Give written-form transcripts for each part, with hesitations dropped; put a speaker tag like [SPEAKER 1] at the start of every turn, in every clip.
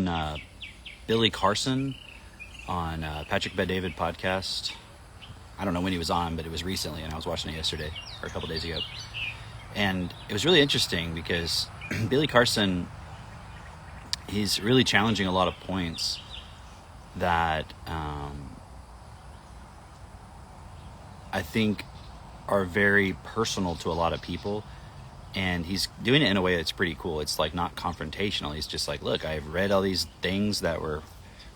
[SPEAKER 1] watching Billy Carson on Patrick Bet-David podcast. I don't know when he was on, but it was recently, and I was watching it yesterday or a couple days ago. And it was really interesting because Billy Carson, he's really challenging a lot of points that I think are very personal to a lot of people. And he's doing it in a way that's pretty cool. It's like not confrontational. He's just like, look, I've read all these things that were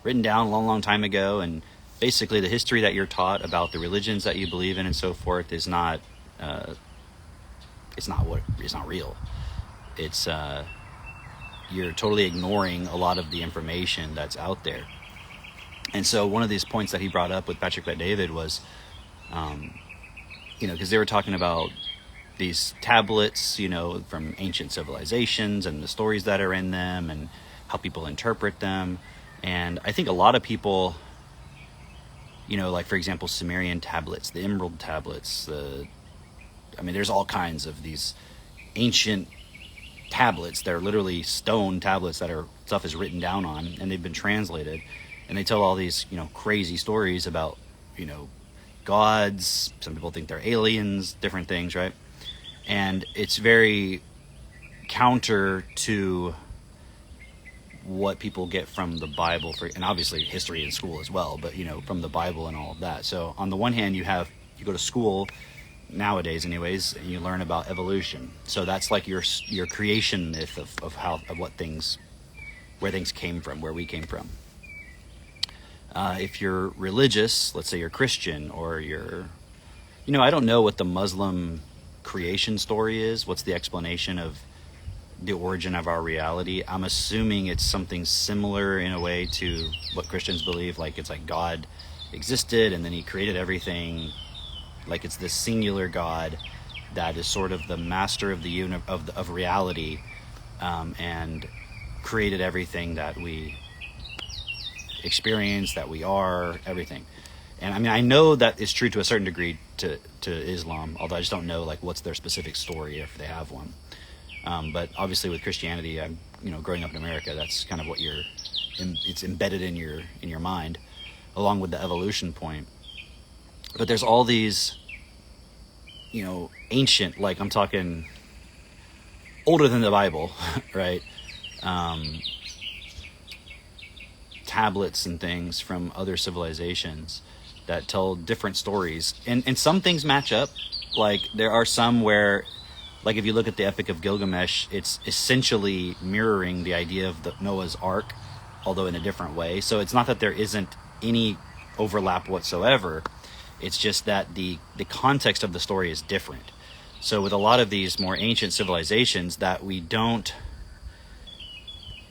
[SPEAKER 1] written down a long, long time ago. And basically the history that you're taught about the religions that you believe in and so forth is not, it's not real. It's, you're totally ignoring a lot of the information that's out there. And so one of these points that he brought up with Patrick Bet-David was, because they were talking about these tablets, from ancient civilizations and the stories that are in them and how people interpret them. And I think a lot of people, like for example, Sumerian tablets, the emerald tablets, there's all kinds of these ancient tablets that are literally stone tablets that stuff is written down on, and they've been translated, and they tell all these, crazy stories about, gods. Some people think they're aliens, different things, right? And it's very counter to what people get from the Bible, and obviously history in school as well, but from the Bible and all of that. So on the one hand, you go to school nowadays anyways, and you learn about evolution. So that's like your creation myth of where things came from, where we came from. If you're religious, let's say you're Christian, or I don't know what the Muslim creation story is. What's the explanation of the origin of our reality? I'm assuming it's something similar in a way to what Christians believe. Like it's like God existed and then he created everything. Like it's this singular God that is sort of the master of the of reality, and created everything that we experience, that we are, everything. And I know that it's true to a certain degree to Islam, although I just don't know what's their specific story, if they have one. But obviously with Christianity, growing up in America, that's kind of what it's embedded in your mind, along with the evolution point. But there's all these, ancient, I'm talking older than the Bible, right? Tablets and things from other civilizations that tell different stories. And some things match up. There are some where, if you look at the Epic of Gilgamesh, it's essentially mirroring the idea of the Noah's Ark, although in a different way. So it's not that there isn't any overlap whatsoever. It's just that the context of the story is different. So with a lot of these more ancient civilizations that we don't...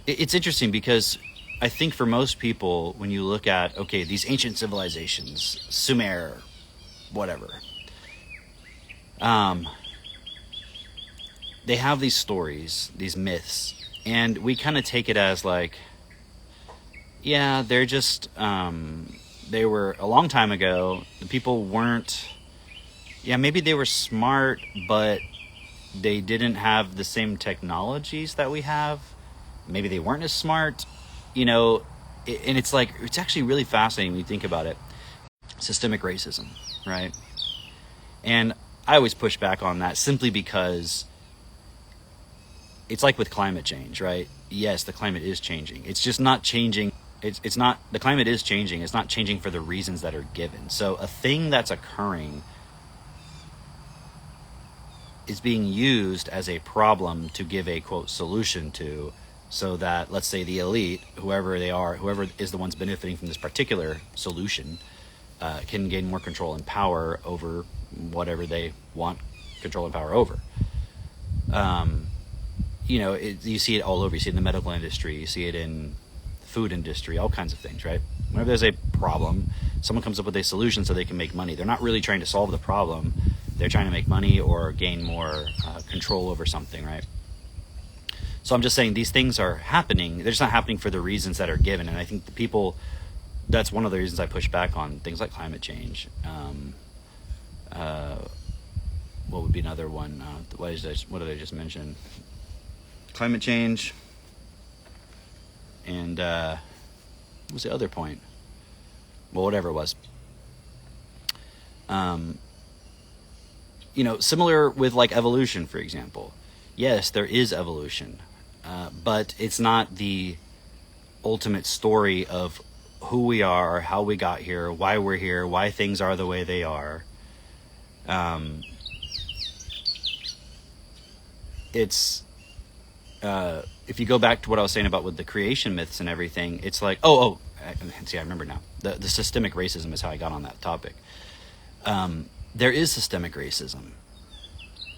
[SPEAKER 1] It's interesting because I think for most people, when you look at, okay, these ancient civilizations, Sumer, whatever, they have these stories, these myths, and we kind of take it as they're just, they were a long time ago. The people weren't, maybe they were smart, but they didn't have the same technologies that we have. Maybe they weren't as smart, and it's it's actually really fascinating when you think about it. Systemic racism, right? And I always push back on that simply because it's like with climate change, right? Yes, the climate is changing. It's just not changing. It's not, the climate is changing. It's not changing for the reasons that are given. So a thing that's occurring is being used as a problem to give a, quote, solution to, so that, let's say, the elite, whoever they are, whoever is the ones benefiting from this particular solution, can gain more control and power over whatever they want control and power over. You see it all over. You see it in the medical industry. You see it in food industry, all kinds of things, right? Whenever there's a problem, someone comes up with a solution so they can make money. They're not really trying to solve the problem. They're trying to make money or gain more control over something, right? So I'm just saying these things are happening. They're just not happening for the reasons that are given. And I think the people, that's one of the reasons I push back on things like climate change. What would be another one? What did I just mention? Climate change. And what was the other point? Well, whatever it was. Similar with like evolution, for example. Yes, there is evolution, but it's not the ultimate story of who we are, how we got here, why we're here, why things are the way they are. It's if you go back to what I was saying about with the creation myths and everything, it's like I remember now. The systemic racism is how I got on that topic. There is systemic racism.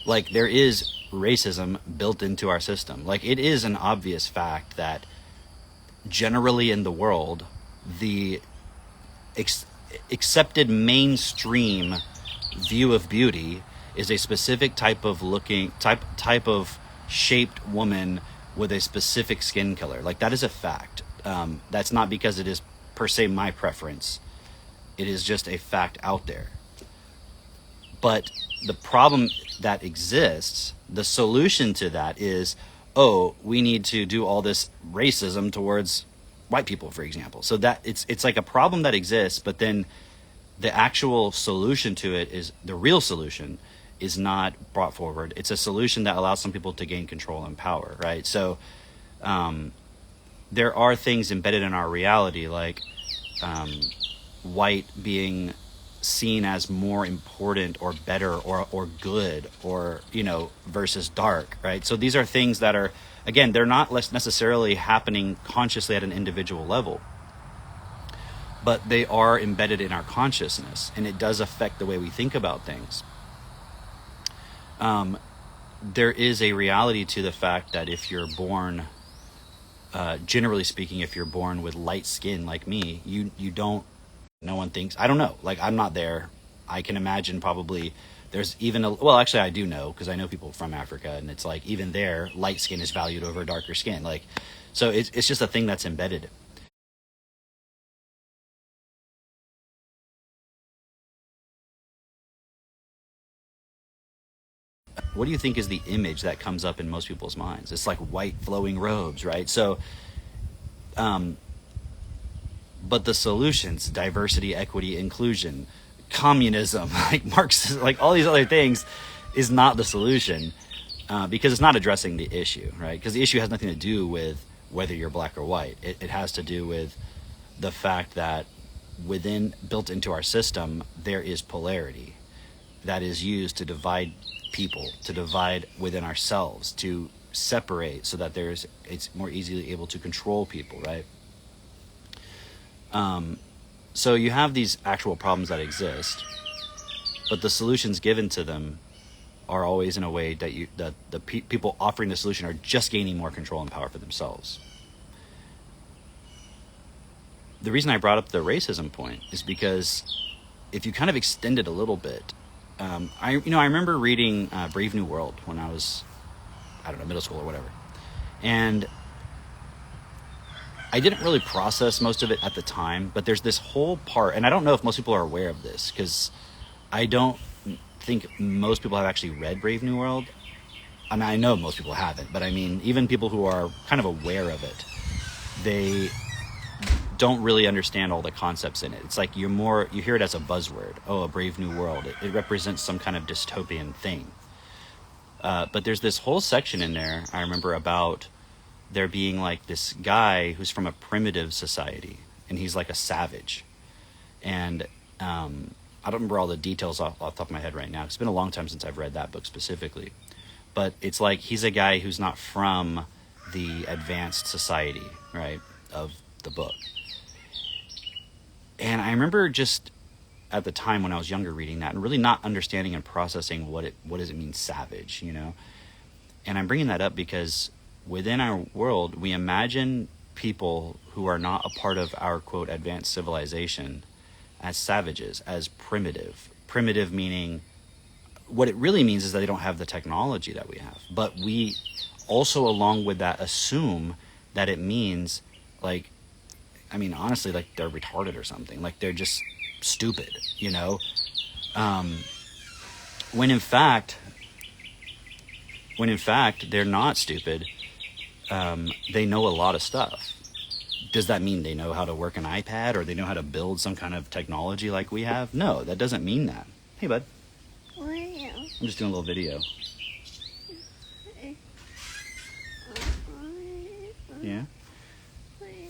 [SPEAKER 1] Like, there is racism built into our system. Like, it is an obvious fact that generally in the world, the accepted mainstream view of beauty is a specific type of shaped woman with a specific skin color. Like, that is a fact. That's not because it is per se my preference. It is just a fact out there. But the problem that exists, the solution to that is, we need to do all this racism towards white people, for example. So that it's like a problem that exists, but then the actual solution to it is, the real solution is not brought forward. It's a solution that allows some people to gain control and power, right? So there are things embedded in our reality, like white being seen as more important or better or good, or versus dark, right? So these are things that are, again, they're not less necessarily happening consciously at an individual level, but they are embedded in our consciousness, and it does affect the way we think about things. There is a reality to the fact that if you're born, generally speaking, if you're born with light skin like me, you don't, no one thinks, I don't know, like, I'm not there. I can imagine probably there's even actually I do know, because I know people from Africa, and it's like, even there, light skin is valued over darker skin. Like, so it's just a thing that's embedded. What do you think is the image that comes up in most people's minds? It's like white flowing robes, right? So, but the solutions, diversity, equity, inclusion, communism, like Marxism, like all these other things, is not the solution, because it's not addressing the issue, right? Because the issue has nothing to do with whether you're black or white. It has to do with the fact that built into our system, there is polarity that is used to divide people, to divide within ourselves, to separate so that it's more easily able to control people, right? So you have these actual problems that exist, but the solutions given to them are always in a way that the people offering the solution are just gaining more control and power for themselves. The reason I brought up the racism point is because if you kind of extend it a little bit, I remember reading Brave New World when I was, middle school or whatever, and I didn't really process most of it at the time, but there's this whole part, and I don't know if most people are aware of this, because I don't think most people have actually read Brave New World. I mean, I know most people haven't, but I mean, even people who are kind of aware of it, they don't really understand all the concepts in it. It's like you hear it as a buzzword. Oh, a brave new world. It represents some kind of dystopian thing. But there's this whole section in there, I remember, about there being like this guy who's from a primitive society, and he's like a savage. And I don't remember all the details off the top of my head right now. It's been a long time since I've read that book specifically. But it's like he's a guy who's not from the advanced society, right, of the book. And I remember just at the time when I was younger reading that and really not understanding and processing what does it mean savage, And I'm bringing that up because within our world, we imagine people who are not a part of our, quote, advanced civilization as savages, as primitive. Primitive meaning, what it really means is that they don't have the technology that we have. But we also, along with that, assume that it means, like, I mean, honestly, like they're retarded or something. Like they're just stupid, when in fact they're not stupid. They know a lot of stuff. Does that mean they know how to work an iPad or they know how to build some kind of technology like we have? No, that doesn't mean that. Hey, bud. I'm just doing a little video. Yeah?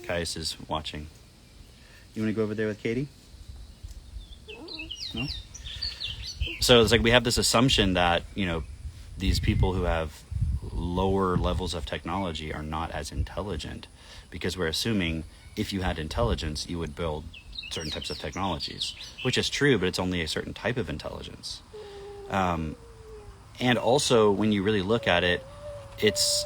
[SPEAKER 1] Caius is watching. You want to go over there with Katie? No? So it's like we have this assumption that, these people who have lower levels of technology are not as intelligent, because we're assuming if you had intelligence, you would build certain types of technologies, which is true, but it's only a certain type of intelligence. And also, when you really look at it, it's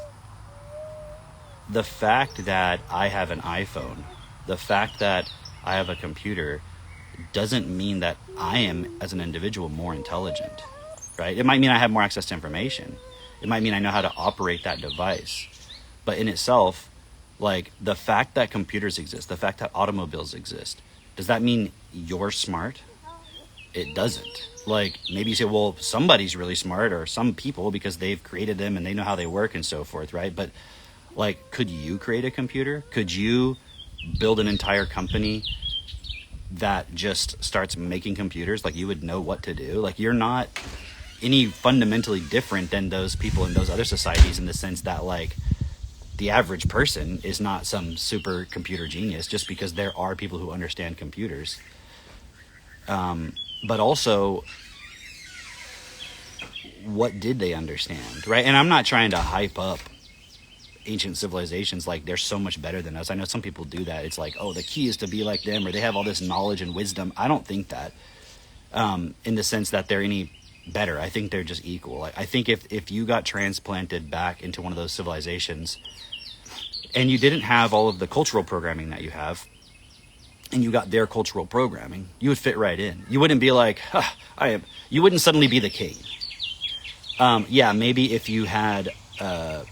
[SPEAKER 1] the fact that I have an iPhone, the fact that I have a computer, doesn't mean that I am, as an individual, more intelligent, right? It might mean I have more access to information. It might mean I know how to operate that device. But in itself, like, the fact that computers exist, the fact that automobiles exist, does that mean you're smart? It doesn't. Like, maybe you say, well, somebody's really smart, or some people, because they've created them and they know how they work and so forth, right? But, like, could you create a computer? Could you build an entire company that just starts making computers? Like, you would know what to do? Like, you're not any fundamentally different than those people in those other societies, in the sense that, like, the average person is not some super computer genius just because there are people who understand computers. But also, what did they understand, right? And I'm not trying to hype up ancient civilizations like they're so much better than us. I know some people do that. It's like, oh, the key is to be like them, or they have all this knowledge and wisdom. I don't think that, in the sense that they're any better. I think they're just equal. I think if you got transplanted back into one of those civilizations and you didn't have all of the cultural programming that you have, and you got their cultural programming, you would fit right in. You wouldn't be like, you wouldn't suddenly be the king. Yeah, maybe if you had, I'm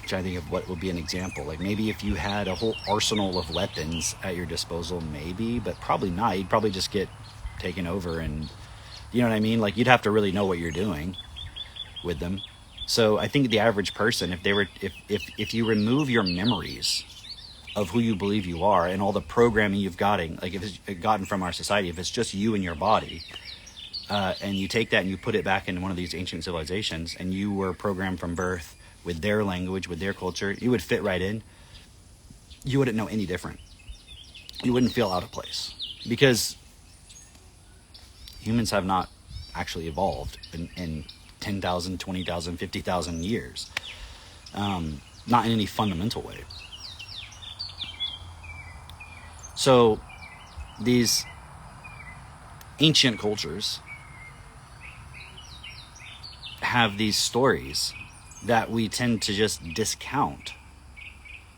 [SPEAKER 1] trying to think of what would be an example. Like, maybe if you had a whole arsenal of weapons at your disposal, maybe, but probably not. You'd probably just get taken over, and you know what I mean? Like, you'd have to really know what you're doing with them. So I think the average person, if you remove your memories of who you believe you are and all the programming you've gotten, like if it's gotten from our society, if it's just you and your body, and you take that and you put it back into one of these ancient civilizations, and you were programmed from birth with their language, with their culture, you would fit right in. You wouldn't know any different. You wouldn't feel out of place, because humans have not actually evolved in 10,000, 20,000, 50,000 years. Not in any fundamental way. So these ancient cultures have these stories that we tend to just discount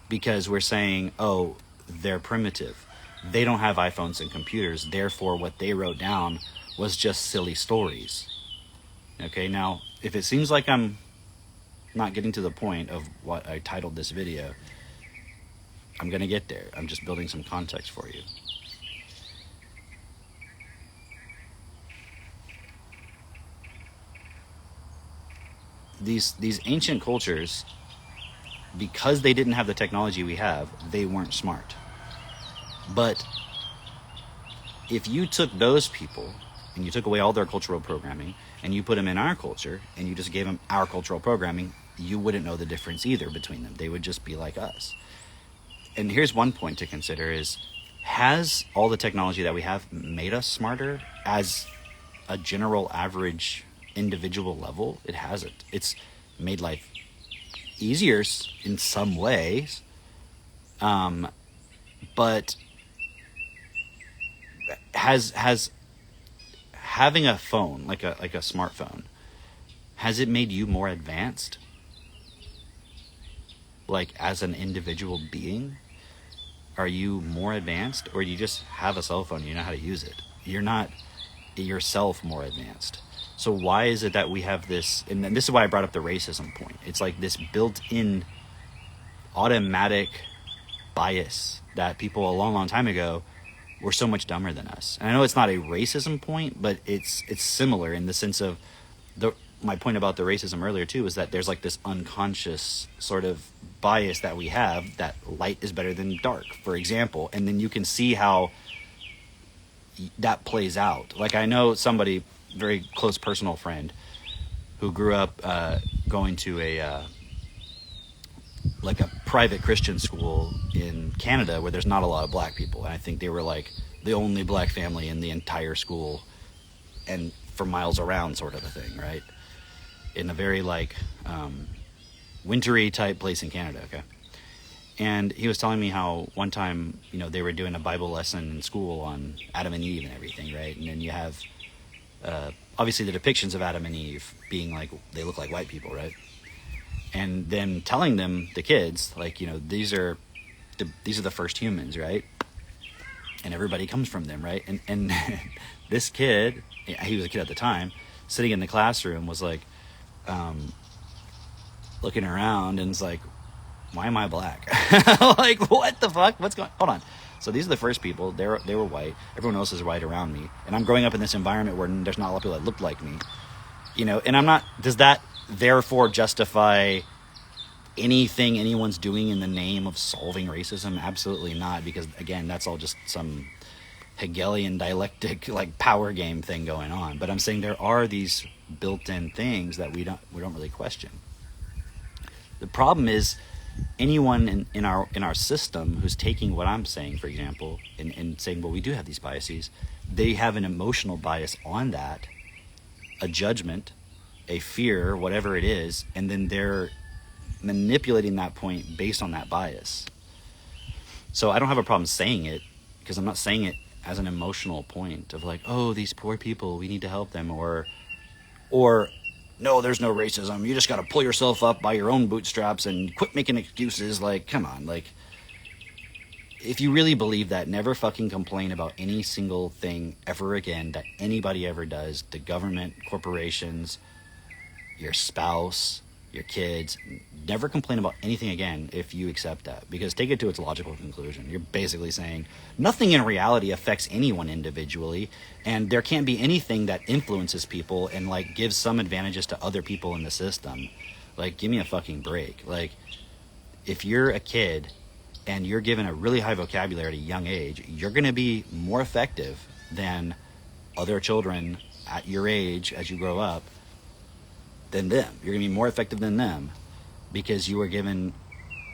[SPEAKER 1] because we're saying, oh, they're primitive. They don't have iPhones and computers. Therefore, what they wrote down was just silly stories. Okay, now, if it seems like I'm not getting to the point of what I titled this video, I'm going to get there. I'm just building some context for you. These ancient cultures, because they didn't have the technology we have, they weren't smart. But if you took those people and you took away all their cultural programming and you put them in our culture and you just gave them our cultural programming, you wouldn't know the difference either between them. They would just be like us. And here's one point to consider is, has all the technology that we have made us smarter as a general average individual level? It hasn't. It's made life easier in some ways, but has having a phone, like a smartphone, has it made you more advanced, like as an individual being? Are you more advanced, or do you just have a cell phone and you know how to use it? You're not yourself more advanced. So why is it that we have this, and this is why I brought up the racism point. It's like this built-in automatic bias that people a long, long time ago were so much dumber than us. And I know it's not a racism point, but it's similar in the sense of my point about the racism earlier too is that there's like this unconscious sort of bias that we have that light is better than dark, for example, and then you can see how that plays out. Like I know somebody, very close personal friend, who grew up going to a like a private Christian school in Canada where there's not a lot of black people, and I think they were like the only black family in the entire school and for miles around, sort of a thing, right? In a very like wintry type place in Canada, okay? And he was telling me how one time, you know, they were doing a Bible lesson in school on Adam and Eve and everything, right? And then you have obviously the depictions of Adam and Eve being like, they look like white people, right? And then telling them, the kids, like, you know, these are the first humans, right? And everybody comes from them, right? And this kid, he was a kid at the time, sitting in the classroom was like, looking around and it's like, why am I black? Like, what the fuck? What's going on? Hold on. So these are the first people. They were white. Everyone else is white around me. And I'm growing up in this environment where there's not a lot of people that look like me. You know, and I'm not, does that therefore justify anything anyone's doing in the name of solving racism? Absolutely not, because again, that's all just some Hegelian dialectic like power game thing going on. But I'm saying there are these built-in things that we don't really question. The problem is anyone in our system who's taking what I'm saying, for example, and saying, well, we do have these biases, they have an emotional bias on that, a judgment, a fear, whatever it is, and then they're manipulating that point based on that bias. So I don't have a problem saying it, because I'm not saying it as an emotional point of like, oh, these poor people, we need to help them, or no, there's no racism, you just got to pull yourself up by your own bootstraps and quit making excuses. Like, come on, like, if you really believe that, never fucking complain about any single thing ever again that anybody ever does. The government, corporations, your spouse, your kids, never complain about anything again if you accept that, because take it to its logical conclusion. You're basically saying nothing in reality affects anyone individually, and there can't be anything that influences people and like gives some advantages to other people in the system. Like, give me a fucking break. Like, if you're a kid and you're given a really high vocabulary at a young age, you're going to be more effective than other children at your age as you grow up than them. You're going to be more effective than them because you were given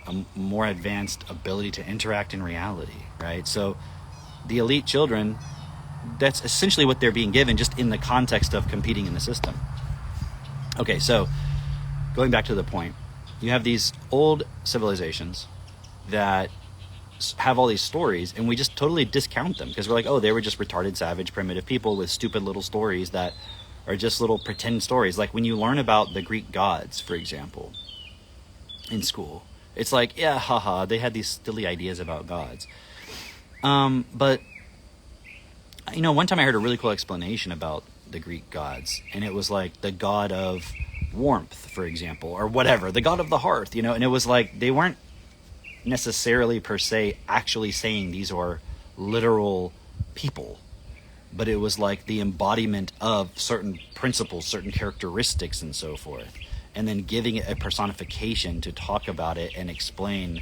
[SPEAKER 1] a more advanced ability to interact in reality, right? So the elite children, that's essentially what they're being given, just in the context of competing in the system. Okay, so going back to the point, you have these old civilizations that have all these stories, and we just totally discount them because we're like, oh, they were just retarded, savage, primitive people with stupid little stories that are just little pretend stories. Like when you learn about the Greek gods, for example, in school, it's like, yeah, haha, they had these silly ideas about gods. But, you know, one time I heard a really cool explanation about the Greek gods, and it was like the god of warmth, for example, or whatever, the god of the hearth, you know, and it was like they weren't necessarily per se actually saying these are literal people, but it was like the embodiment of certain principles, certain characteristics, and so forth, and then giving it a personification to talk about it and explain.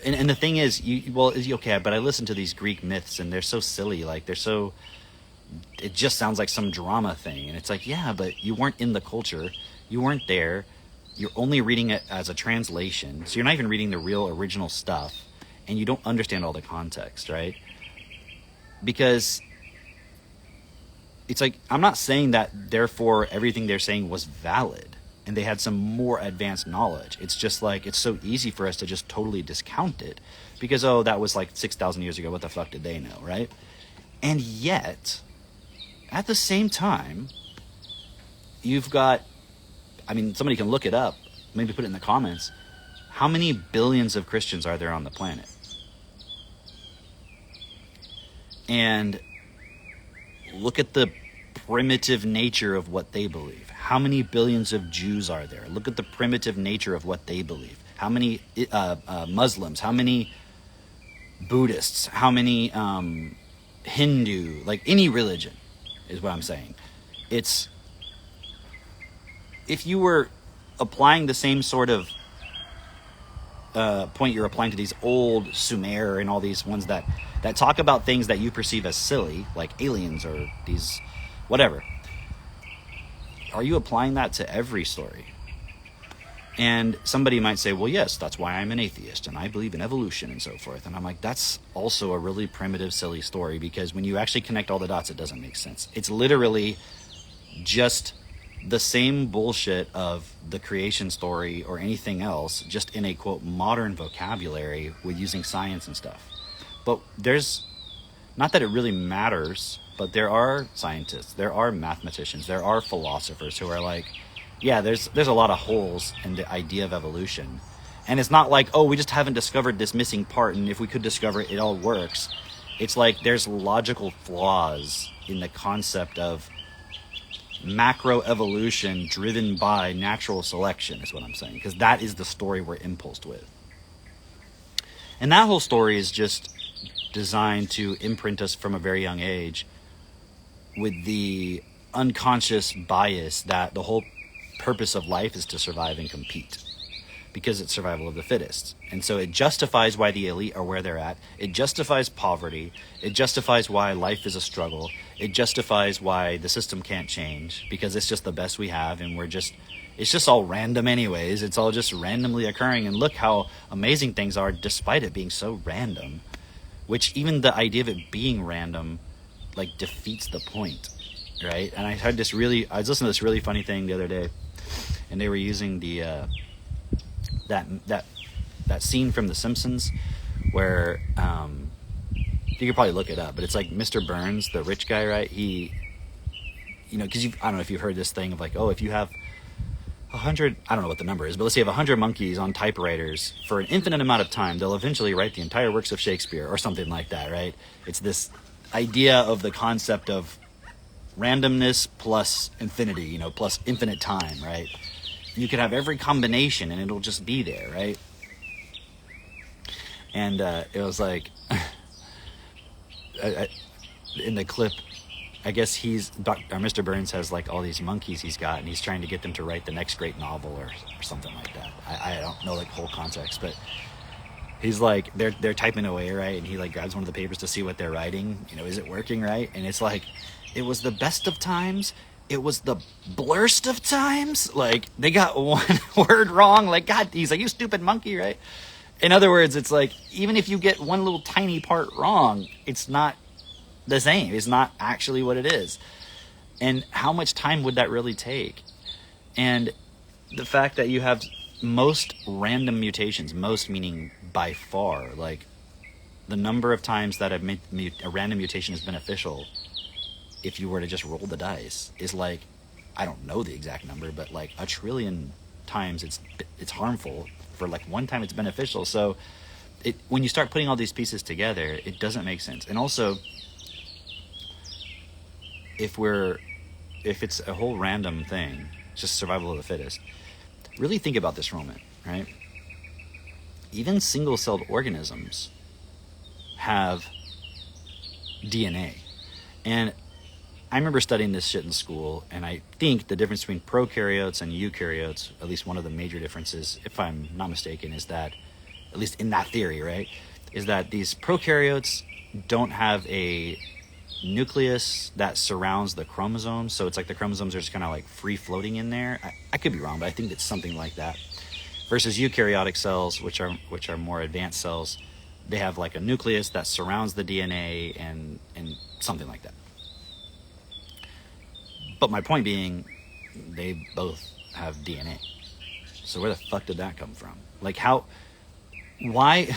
[SPEAKER 1] And the thing is, okay, but I listen to these Greek myths and they're so silly, like it just sounds like some drama thing, and it's like, yeah, but you weren't in the culture, you weren't there, you're only reading it as a translation, so you're not even reading the real original stuff, and you don't understand all the context, right? Because it's like, I'm not saying that therefore everything they're saying was valid and they had some more advanced knowledge. It's just like, it's so easy for us to just totally discount it because, oh, that was like 6,000 years ago, what the fuck did they know, right? And yet, at the same time, you've got, I mean, somebody can look it up, maybe put it in the comments, how many billions of Christians are there on the planet? And look at the primitive nature of what they believe. How many billions of Jews are there? Look at the primitive nature of what they believe. How many Muslims? How many Buddhists? How many Hindu? Like any religion is what I'm saying. It's if you were applying the same sort of point you're applying to these old Sumer and all these ones that talk about things that you perceive as silly, like aliens or these whatever, are you applying that to every story? And somebody might say, well, yes, that's why I'm an atheist and I believe in evolution and so forth. And I'm like, that's also a really primitive, silly story, because when you actually connect all the dots, it doesn't make sense. It's literally just the same bullshit of the creation story or anything else, just in a, quote, modern vocabulary with using science and stuff. But there's, not that it really matters, but there are scientists, there are mathematicians, there are philosophers who are like, yeah, there's a lot of holes in the idea of evolution. And it's not like, oh, we just haven't discovered this missing part, and if we could discover it, it all works. It's like there's logical flaws in the concept of macroevolution driven by natural selection, is what I'm saying, because that is the story we're impulsed with. And that whole story is just designed to imprint us from a very young age with the unconscious bias that the whole purpose of life is to survive and compete, because it's survival of the fittest. And so it justifies why the elite are where they're at. It justifies poverty. It justifies why life is a struggle. It justifies why the system can't change, because it's just the best we have, and it's just all random anyways. It's all just randomly occurring, and look how amazing things are despite it being so random, which even the idea of it being random like defeats the point, right? And I was listening to this really funny thing the other day, and they were using the that scene from The Simpsons where you could probably look it up, but it's like Mr. Burns, the rich guy, right? He, because I don't know if you've heard this thing of like, oh, if you have 100, I don't know what the number is, but let's say you have 100 monkeys on typewriters for an infinite amount of time, they'll eventually write the entire works of Shakespeare or something like that, right? It's this idea of the concept of randomness plus infinity, plus infinite time, right? You could have every combination and it'll just be there, right? And it was like, in the clip, I guess Mr. Burns has like all these monkeys he's got, and he's trying to get them to write the next great novel or something like that. I don't know like whole context, but he's like, they're typing away, right? And he like grabs one of the papers to see what they're writing. Is it working right? And it's like, it was the best of times. It was the blurst of times. Like, they got one word wrong. Like, God, he's like, you stupid monkey, right? In other words, it's like, even if you get one little tiny part wrong, it's not the same. It's not actually what it is. And how much time would that really take? And the fact that you have most random mutations, most meaning by far, like the number of times that a random mutation is beneficial, if you were to just roll the dice, is like, I don't know the exact number, but like 1 trillion times it's harmful. For like one time it's beneficial. So when you start putting all these pieces together, it doesn't make sense. And also, if it's a whole random thing, just survival of the fittest, really think about this for a moment, right? Even single-celled organisms have DNA. And I remember studying this shit in school, and I think the difference between prokaryotes and eukaryotes, at least one of the major differences, if I'm not mistaken, is that, at least in that theory, right, is that these prokaryotes don't have a nucleus that surrounds the chromosomes. So it's like the chromosomes are just kind of like free floating in there. I could be wrong, but I think it's something like that. Versus eukaryotic cells, which are more advanced cells, they have like a nucleus that surrounds the DNA and something like that. But my point being, they both have DNA. So where the fuck did that come from? Like why,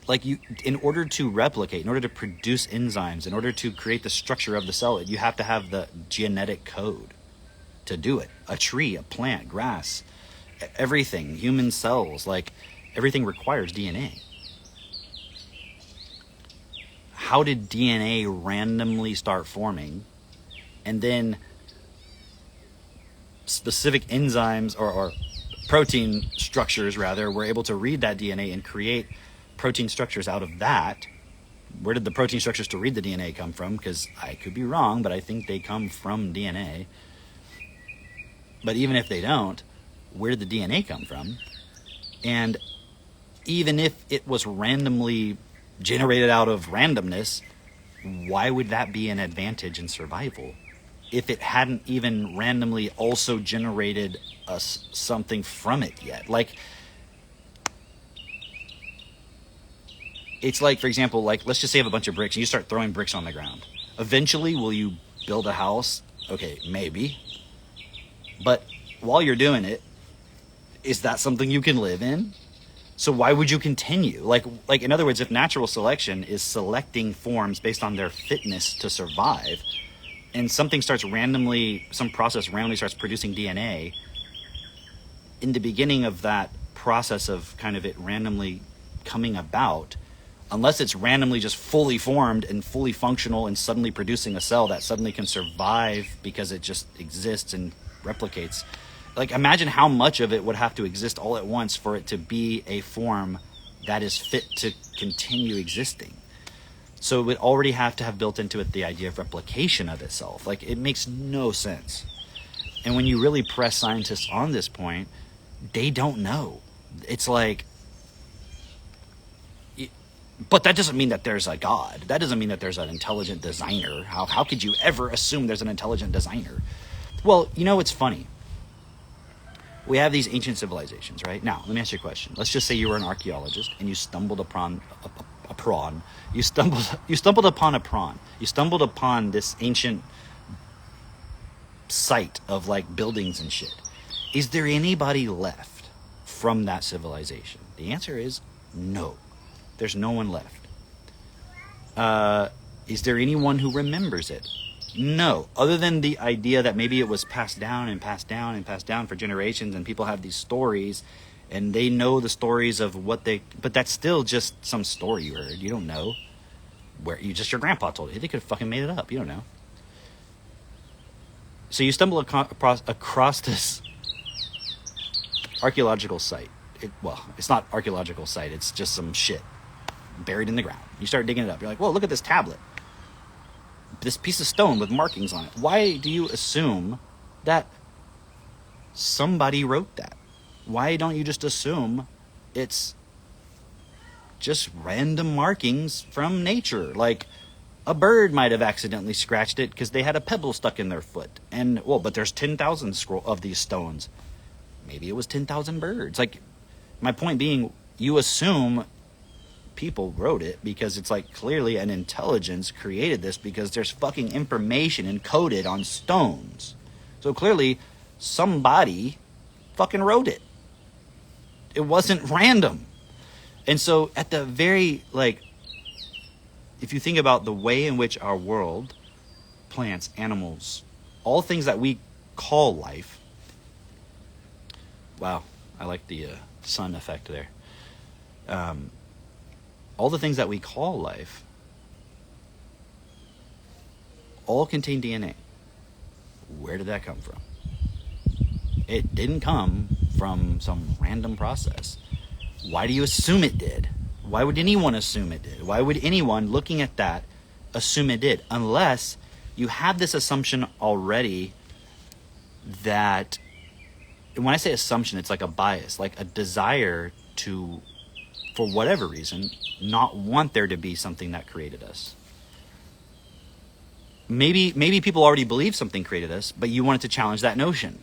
[SPEAKER 1] like in order to replicate, in order to produce enzymes, in order to create the structure of the cell, you have to have the genetic code to do it. A tree, a plant, grass, everything, human cells, like everything requires DNA. How did DNA randomly start forming, and then specific enzymes or protein structures rather were able to read that DNA and create protein structures out of that? Where did the protein structures to read the DNA come from? Because I could be wrong, but I think they come from DNA. But even if they don't, where did the DNA come from? And even if it was randomly generated out of randomness, why would that be an advantage in survival if it hadn't even randomly also generated something from it yet? Like, it's like, for example, like, let's just say you have a bunch of bricks and you start throwing bricks on the ground. Eventually, will you build a house? Okay, maybe. But while you're doing it, is that something you can live in? So why would you continue? Like in other words, if natural selection is selecting forms based on their fitness to survive, and some process randomly starts producing DNA, in the beginning of that process of kind of it randomly coming about, unless it's randomly just fully formed and fully functional and suddenly producing a cell that suddenly can survive because it just exists and replicates. Like, imagine how much of it would have to exist all at once for it to be a form that is fit to continue existing. So it would already have to have built into it the idea of replication of itself. Like, it makes no sense. And when you really press scientists on this point, they don't know. It's like, but that doesn't mean that there's a God. That doesn't mean that there's an intelligent designer. How could you ever assume there's an intelligent designer? Well, it's funny. We have these ancient civilizations, right? Now, let me ask you a question. Let's just say you were an archaeologist and you stumbled upon a prawn. You stumbled upon a prawn. You stumbled upon this ancient site of like buildings and shit. Is there anybody left from that civilization? The answer is no. There's no one left. Is there anyone who remembers it? No, other than the idea that maybe it was passed down and passed down and passed down for generations, and people have these stories and they know the stories of but that's still just some story you heard. You don't know where your grandpa told you. They could have fucking made it up. You don't know. So you stumble across this archaeological site. It's not archaeological site. It's just some shit buried in the ground. You start digging it up. You're like, whoa, look at this tablet. This piece of stone with markings on it. Why do you assume that somebody wrote that? Why don't you just assume it's just random markings from nature? Like, a bird might have accidentally scratched it because they had a pebble stuck in their foot. But there's 10,000 of these stones. Maybe it was 10,000 birds. Like, my point being, you assume people wrote it because it's like clearly an intelligence created this because there's fucking information encoded on stones. So clearly somebody fucking wrote it. It wasn't random. And so at the very, if you think about the way in which our world, plants, animals, all things that we call life. Wow, I like the sun effect there. All the things that we call life all contain DNA. Where did that come from? It didn't come from some random process. Why do you assume it did? Why would anyone assume it did? Why would anyone looking at that assume it did? Unless you have this assumption already that, when I say assumption, it's like a bias, like a desire to, for whatever reason, not want there to be something that created us. Maybe people already believe something created us, but you wanted to challenge that notion.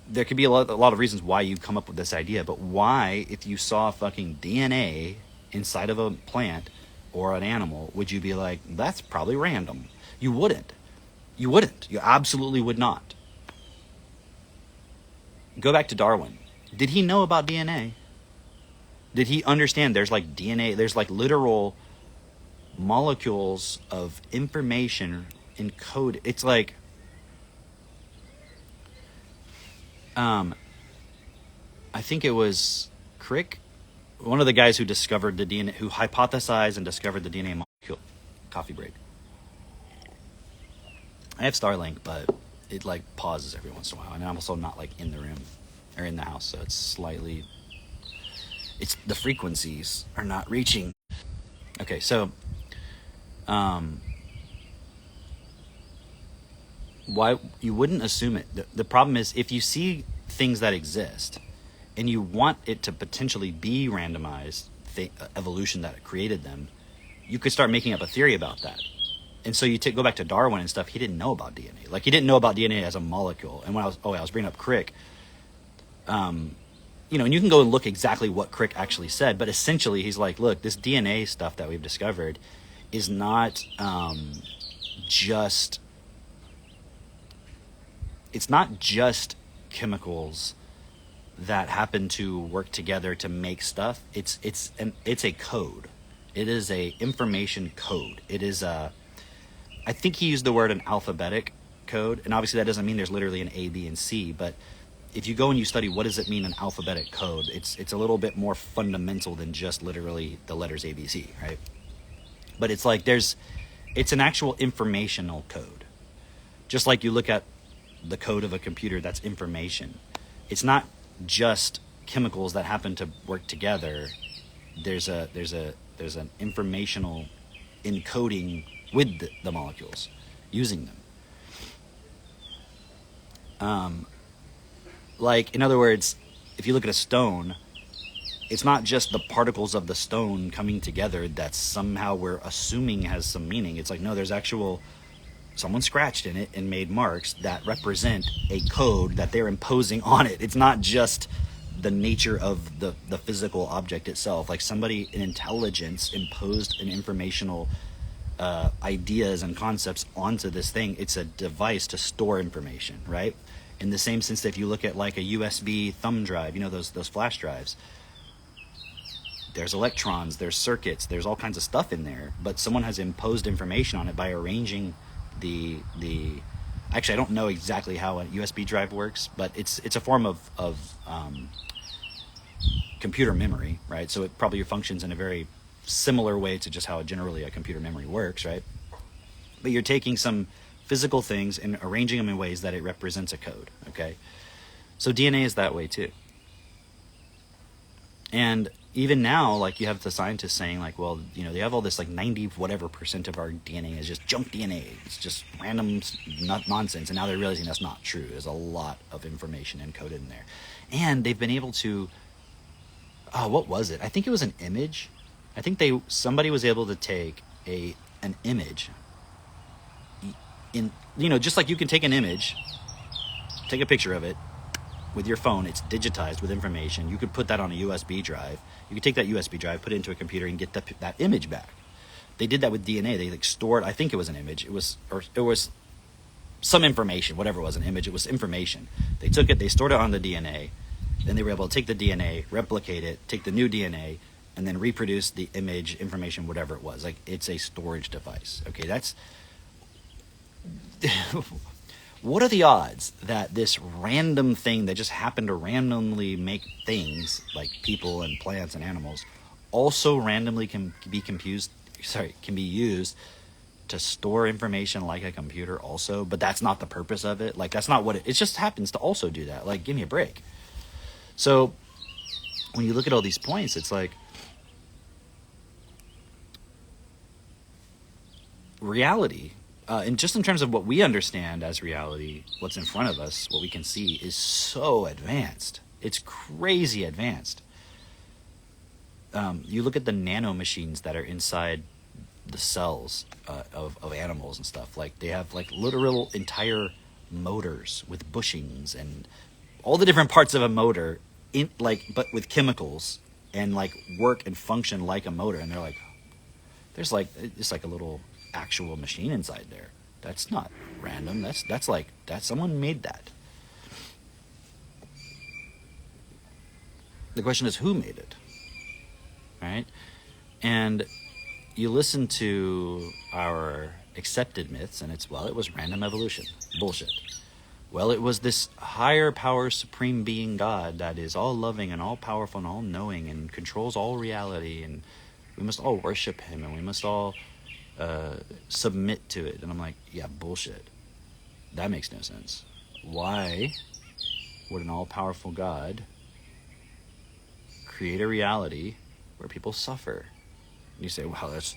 [SPEAKER 1] There could be a lot of reasons why you come up with this idea, but why, if you saw fucking DNA inside of a plant or an animal, would you be like, that's probably random? You wouldn't. You wouldn't. You absolutely would not. Go back to Darwin. Did he know about DNA? Did he understand there's like DNA, there's like literal molecules of information encoded? It's like, I think it was Crick, one of the guys who discovered the DNA, who hypothesized and discovered the DNA molecule. Coffee break. I have Starlink, but it like pauses every once in a while, and I'm also not like in the room or in the house, so it's the frequencies are not reaching. Okay, so Why you wouldn't assume it? The problem is if you see things that exist and you want it to potentially be randomized evolution that created them, you could start making up a theory about that. And so you go back to Darwin and stuff. He didn't know about DNA. Like he didn't know about DNA as a molecule. And when I was bringing up Crick, you know, and you can go and look exactly what Crick actually said. But essentially, he's like, look, this DNA stuff that we've discovered is not just. It's not just chemicals that happen to work together to make stuff. It's a code. It is a information code. It is a. I think he used the word an alphabetic code, and obviously that doesn't mean there's literally an A, B, and C. But if you go and you study what does it mean an alphabetic code, it's a little bit more fundamental than just literally the letters A, B, C, right? But it's like it's an actual informational code. Just like you look at the code of a computer, that's information. It's not just chemicals that happen to work together. There's an informational encoding with the molecules, using them. Like, in other words, if you look at a stone, it's not just the particles of the stone coming together that somehow we're assuming has some meaning. It's like, no, there's actual, someone scratched in it and made marks that represent a code that they're imposing on it. It's not just the nature of the physical object itself. Like somebody, an intelligence, imposed an informational ideas and concepts onto this thing. It's a device to store information, right? In the same sense that if you look at like a USB thumb drive, you know, those flash drives, there's electrons, there's circuits, there's all kinds of stuff in there, but someone has imposed information on it by arranging the actually I don't know exactly how a USB drive works, but it's a form of computer memory, right? So it probably functions in a very similar way to just how generally a computer memory works, right? But you're taking some physical things and arranging them in ways that it represents a code, okay? So DNA is that way too. And even now, like, you have the scientists saying, like, well, you know, they have all this, like, 90 whatever % of our DNA is just junk DNA. It's just random nonsense. And now they're realizing that's not true. There's a lot of information encoded in there. And they've been able to, what was it? I think it was an image. I think somebody was able to take an image in, you know, just like you can take an image, take a picture of it with your phone. It's digitized with information. You could put that on a USB drive. You could take that USB drive, put it into a computer, and get that image back. They did that with DNA. They like stored, I think it was an image. It was some information, whatever it was, an image. It was information. They took it, they stored it on the DNA. Then they were able to take the DNA, replicate it, take the new DNA, and then reproduce the image, information, whatever it was. Like, it's a storage device. Okay, that's... What are the odds that this random thing that just happened to randomly make things, like people and plants and animals, also randomly can be used to store information like a computer also, but that's not the purpose of it? Like, that's not what it just happens to also do that. Like, give me a break. So when you look at all these points, it's like, reality, and just in terms of what we understand as reality, what's in front of us, what we can see, is so advanced. It's crazy advanced. You look at the nanomachines that are inside the cells of animals and stuff. Like, they have like literal entire motors with bushings and all the different parts of a motor, but with chemicals, and like work and function like a motor. And they're like, there's like, it's like a little actual machine inside there. That's not random. That's someone made that. The question is, who made it? Right? And you listen to our accepted myths, and it's, well, it was random evolution. Bullshit. Well, it was this higher power, supreme being God that is all loving and all powerful and all knowing and controls all reality, and we must all worship him, and we must all submit to it. And I'm like, yeah, bullshit. That makes no sense. Why would an all-powerful God create a reality where people suffer? And you say, well, that's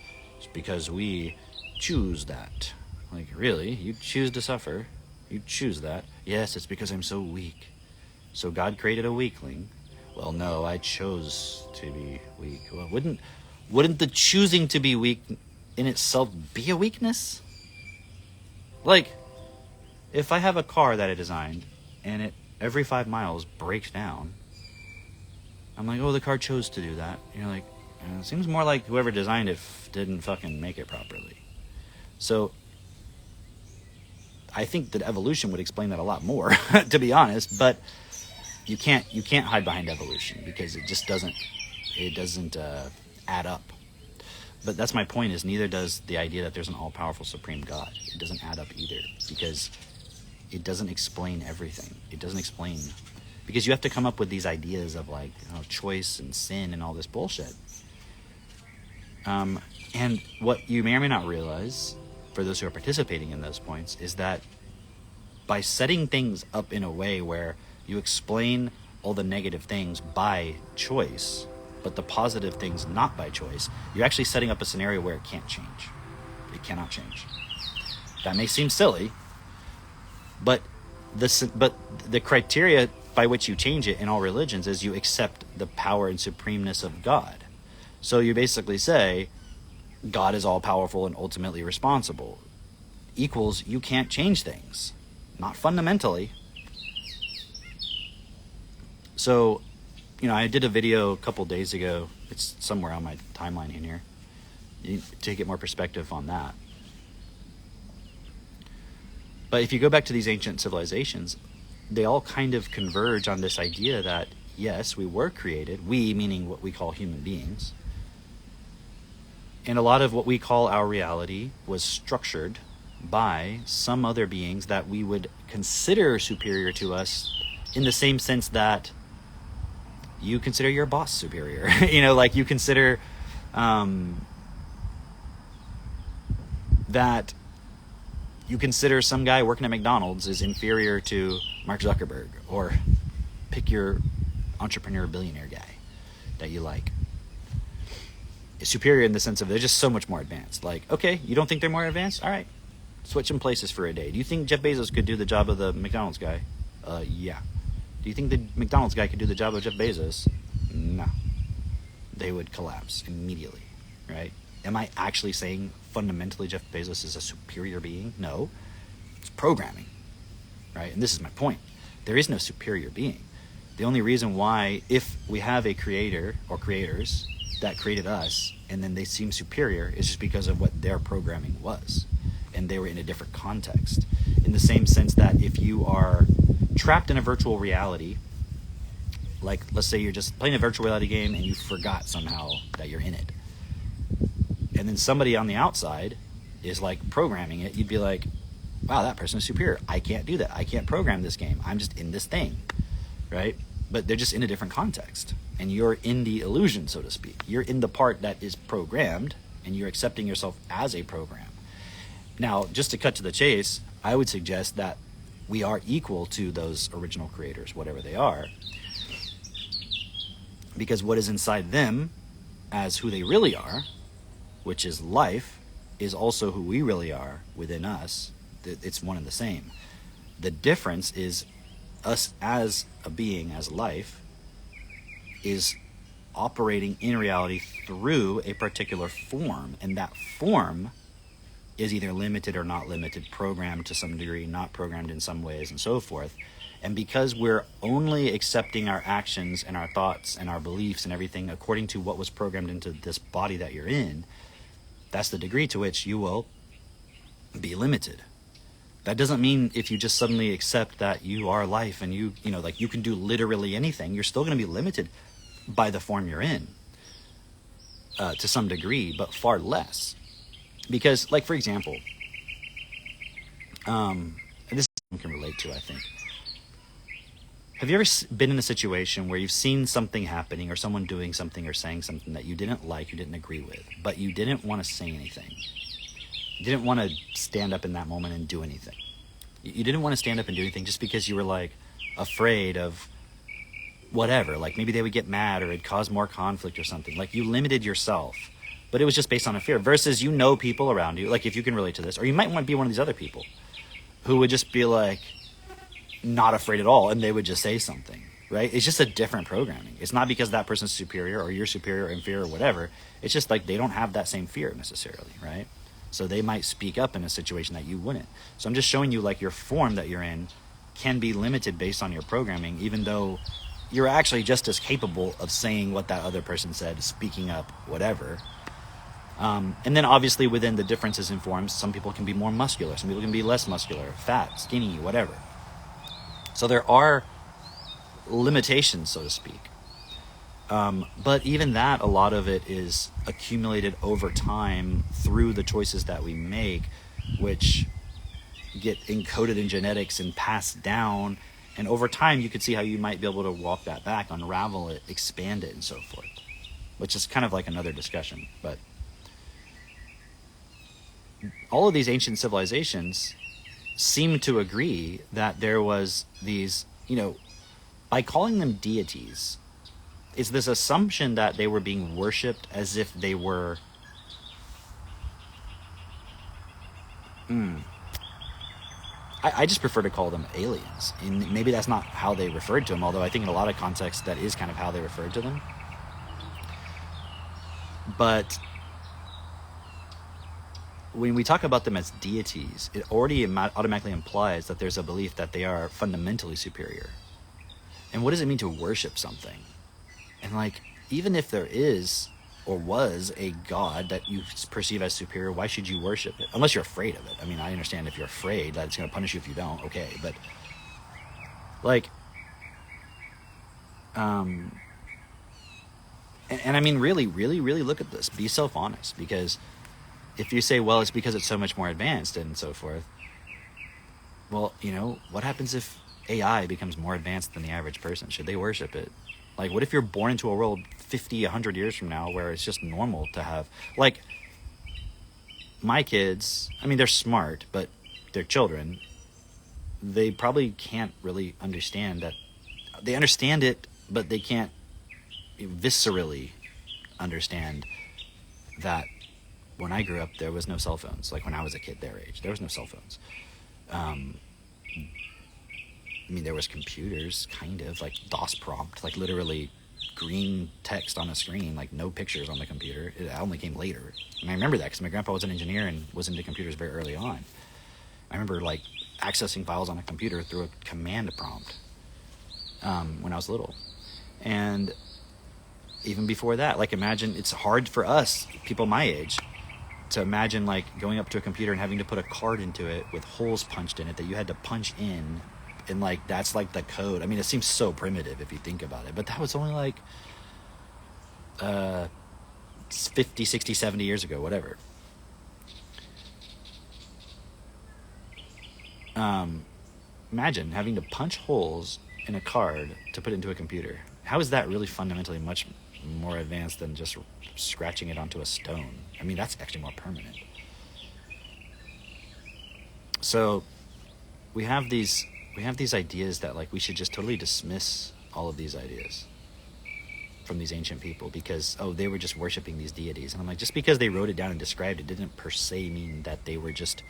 [SPEAKER 1] because we choose that. Like, really? You choose to suffer? You choose that. Yes, it's because I'm so weak. So God created a weakling. Well, no, I chose to be weak. Well, wouldn't the choosing to be weak in itself be a weakness? Like, if I have a car that I designed and it every 5 miles breaks down, I'm like, oh, the car chose to do that. And you're like, it seems more like whoever designed it didn't fucking make it properly. So I think that evolution would explain that a lot more, to be honest. But you can't hide behind evolution because it just doesn't add up. But that's my point, is neither does the idea that there's an all-powerful supreme God. It doesn't add up either, because it doesn't explain everything. It doesn't explain, because you have to come up with these ideas of like, choice and sin and all this bullshit. And what you may or may not realize, for those who are participating in those points, is that by setting things up in a way where you explain all the negative things by choice, but the positive things not by choice, you're actually setting up a scenario where it can't change. It cannot change. That may seem silly, but the criteria by which you change it in all religions is you accept the power and supremeness of God. So you basically say, God is all-powerful and ultimately responsible. Equals, you can't change things. Not fundamentally. So, I did a video a couple days ago. It's somewhere on my timeline in here, to get more perspective on that. But if you go back to these ancient civilizations, they all kind of converge on this idea that, yes, we were created, we meaning what we call human beings, and a lot of what we call our reality was structured by some other beings that we would consider superior to us, in the same sense that you consider your boss superior. Like you consider that you consider some guy working at McDonald's is inferior to Mark Zuckerberg, or pick your entrepreneur billionaire guy that you like. Superior in the sense of they're just so much more advanced. Like, okay, you don't think they're more advanced? All right, switch them places for a day. Do you think Jeff Bezos could do the job of the McDonald's guy? Yeah. Do you think the McDonald's guy could do the job of Jeff Bezos? No. They would collapse immediately, right? Am I actually saying fundamentally Jeff Bezos is a superior being? No. It's programming, right? And this is my point. There is no superior being. The only reason why, if we have a creator or creators that created us and then they seem superior, is just because of what their programming was. And they were in a different context. In the same sense that if you are trapped in a virtual reality, like let's say you're just playing a virtual reality game and you forgot somehow that you're in it, and then somebody on the outside is like programming it, you'd be like, wow, that person is superior. I can't do that. I can't program this game. I'm just in this thing, right? But they're just in a different context, and you're in the illusion, so to speak. You're in the part that is programmed, and you're accepting yourself as a program. Now, just to cut to the chase, I would suggest that we are equal to those original creators, whatever they are, because what is inside them as who they really are, which is life, is also who we really are within us. It's one and the same. The difference is us as a being, as life, is operating in reality through a particular form, and that form is either limited or not limited, programmed to some degree, not programmed in some ways, and so forth. And because we're only accepting our actions and our thoughts and our beliefs and everything according to what was programmed into this body that you're in, that's the degree to which you will be limited. That doesn't mean if you just suddenly accept that you are life and you can do literally anything, you're still going to be limited by the form you're in, to some degree, but far less. Because, like, for example, and this you can relate to, I think. Have you ever been in a situation where you've seen something happening or someone doing something or saying something that you didn't like, you didn't agree with, but you didn't want to say anything? You didn't want to stand up in that moment and do anything. You didn't want to stand up and do anything just because you were, like, afraid of whatever. Like, maybe they would get mad or it'd cause more conflict or something. Like, you limited yourself. But it was just based on a fear, versus people around you, like if you can relate to this, or you might want to be one of these other people who would just be like not afraid at all, and they would just say something, right? It's just a different programming. It's not because that person's superior or you're superior or inferior or whatever. It's just like they don't have that same fear necessarily, right? So they might speak up in a situation that you wouldn't. So I'm just showing you like your form that you're in can be limited based on your programming, even though you're actually just as capable of saying what that other person said, speaking up, whatever. And then obviously within the differences in forms, some people can be more muscular, some people can be less muscular, fat, skinny, whatever. So there are limitations, so to speak. But even that, a lot of it is accumulated over time through the choices that we make, which get encoded in genetics and passed down. And over time, you could see how you might be able to walk that back, unravel it, expand it, and so forth, which is kind of like another discussion. But all of these ancient civilizations seem to agree that there was these, by calling them deities, it's this assumption that they were being worshipped as if they were I just prefer to call them aliens. And maybe that's not how they referred to them, although I think in a lot of contexts that is kind of how they referred to them. But when we talk about them as deities, it already automatically implies that there's a belief that they are fundamentally superior. And what does it mean to worship something? And like, even if there is or was a god that you perceive as superior, why should you worship it? Unless you're afraid of it. I mean, I understand if you're afraid that it's going to punish you if you don't, okay. But like, and I mean, really look at this. Be self-honest, because if you say, well, it's because it's so much more advanced and so forth, well, what happens if AI becomes more advanced than the average person? Should they worship it? Like, what if you're born into a world 50, 100 years from now where it's just normal to have, like, my kids, I mean, they're smart, but they're children. They probably can't really understand that. They understand it, but they can't viscerally understand that when I grew up, there was no cell phones. Like, when I was a kid their age, there was no cell phones. I mean, there was computers, kind of, like DOS prompt, like literally green text on a screen, like no pictures on the computer. It only came later. And I remember that because my grandpa was an engineer and was into computers very early on. I remember, like, accessing files on a computer through a command prompt when I was little. And even before that, like, imagine, it's hard for us, people my age, to imagine, like, going up to a computer and having to put a card into it with holes punched in it that you had to punch in. And, like, that's, like, the code. I mean, it seems so primitive if you think about it. But that was only, like, 50, 60, 70 years ago, whatever. Imagine having to punch holes in a card to put it into a computer. How is that really fundamentally much more advanced than just scratching it onto a stone? I mean, that's actually more permanent. So we have these ideas that, like, we should just totally dismiss all of these ideas from these ancient people because, they were just worshiping these deities. And I'm like, just because they wrote it down and described it didn't per se mean that they were just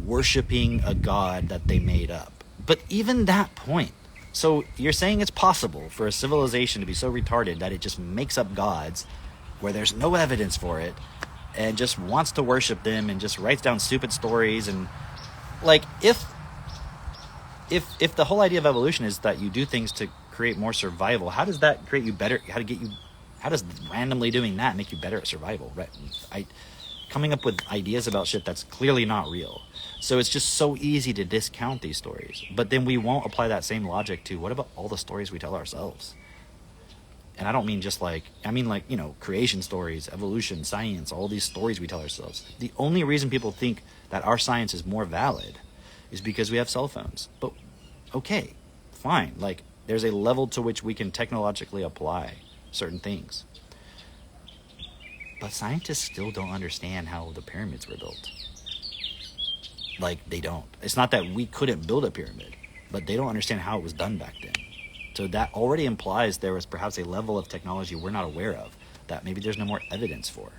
[SPEAKER 1] worshiping a god that they made up. But even that point, so you're saying it's possible for a civilization to be so retarded that it just makes up gods where there's no evidence for it and just wants to worship them and just writes down stupid stories. And, like, if the whole idea of evolution is that you do things to create more survival, how does that create you better? How does randomly doing that make you better at survival? Right? Coming up with ideas about shit that's clearly not real. So it's just so easy to discount these stories. But then we won't apply that same logic to, what about all the stories we tell ourselves? And I don't mean just like, I mean like, creation stories, evolution, science, all these stories we tell ourselves. The only reason people think that our science is more valid is because we have cell phones. But okay, fine. Like, there's a level to which we can technologically apply certain things. But scientists still don't understand how the pyramids were built. Like, they don't. It's not that we couldn't build a pyramid, but they don't understand how it was done back then. So that already implies there was perhaps a level of technology we're not aware of that maybe there's no more evidence for.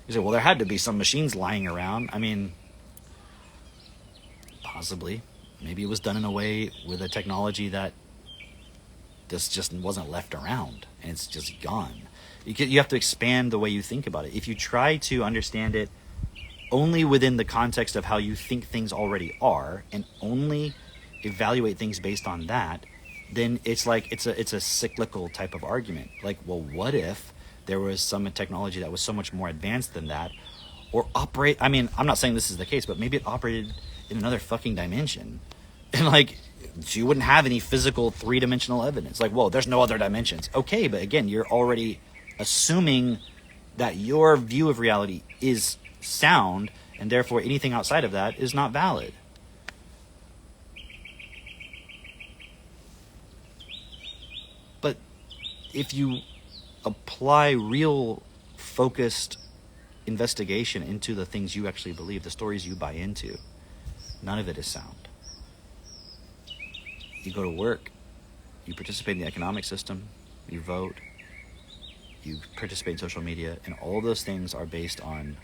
[SPEAKER 1] You say, well, there had to be some machines lying around. I mean, Possibly. Maybe it was done in a way with a technology that this just wasn't left around and it's just gone. You have to expand the way you think about it. If you try to understand it only within the context of how you think things already are and only evaluate things based on that, then it's like it's a cyclical type of argument. Like, well, what if there was some technology that was so much more advanced than that, or I'm not saying this is the case, but maybe it operated in another fucking dimension, and like you wouldn't have any physical 3-dimensional evidence. Like, whoa, there's no other dimensions. Okay, but again, you're already assuming that your view of reality is sound, and therefore anything outside of that is not valid. But if you apply real focused investigation into the things you actually believe, the stories you buy into, none of it is sound. You go to work, you participate in the economic system, you vote, you participate in social media, and all those things are based on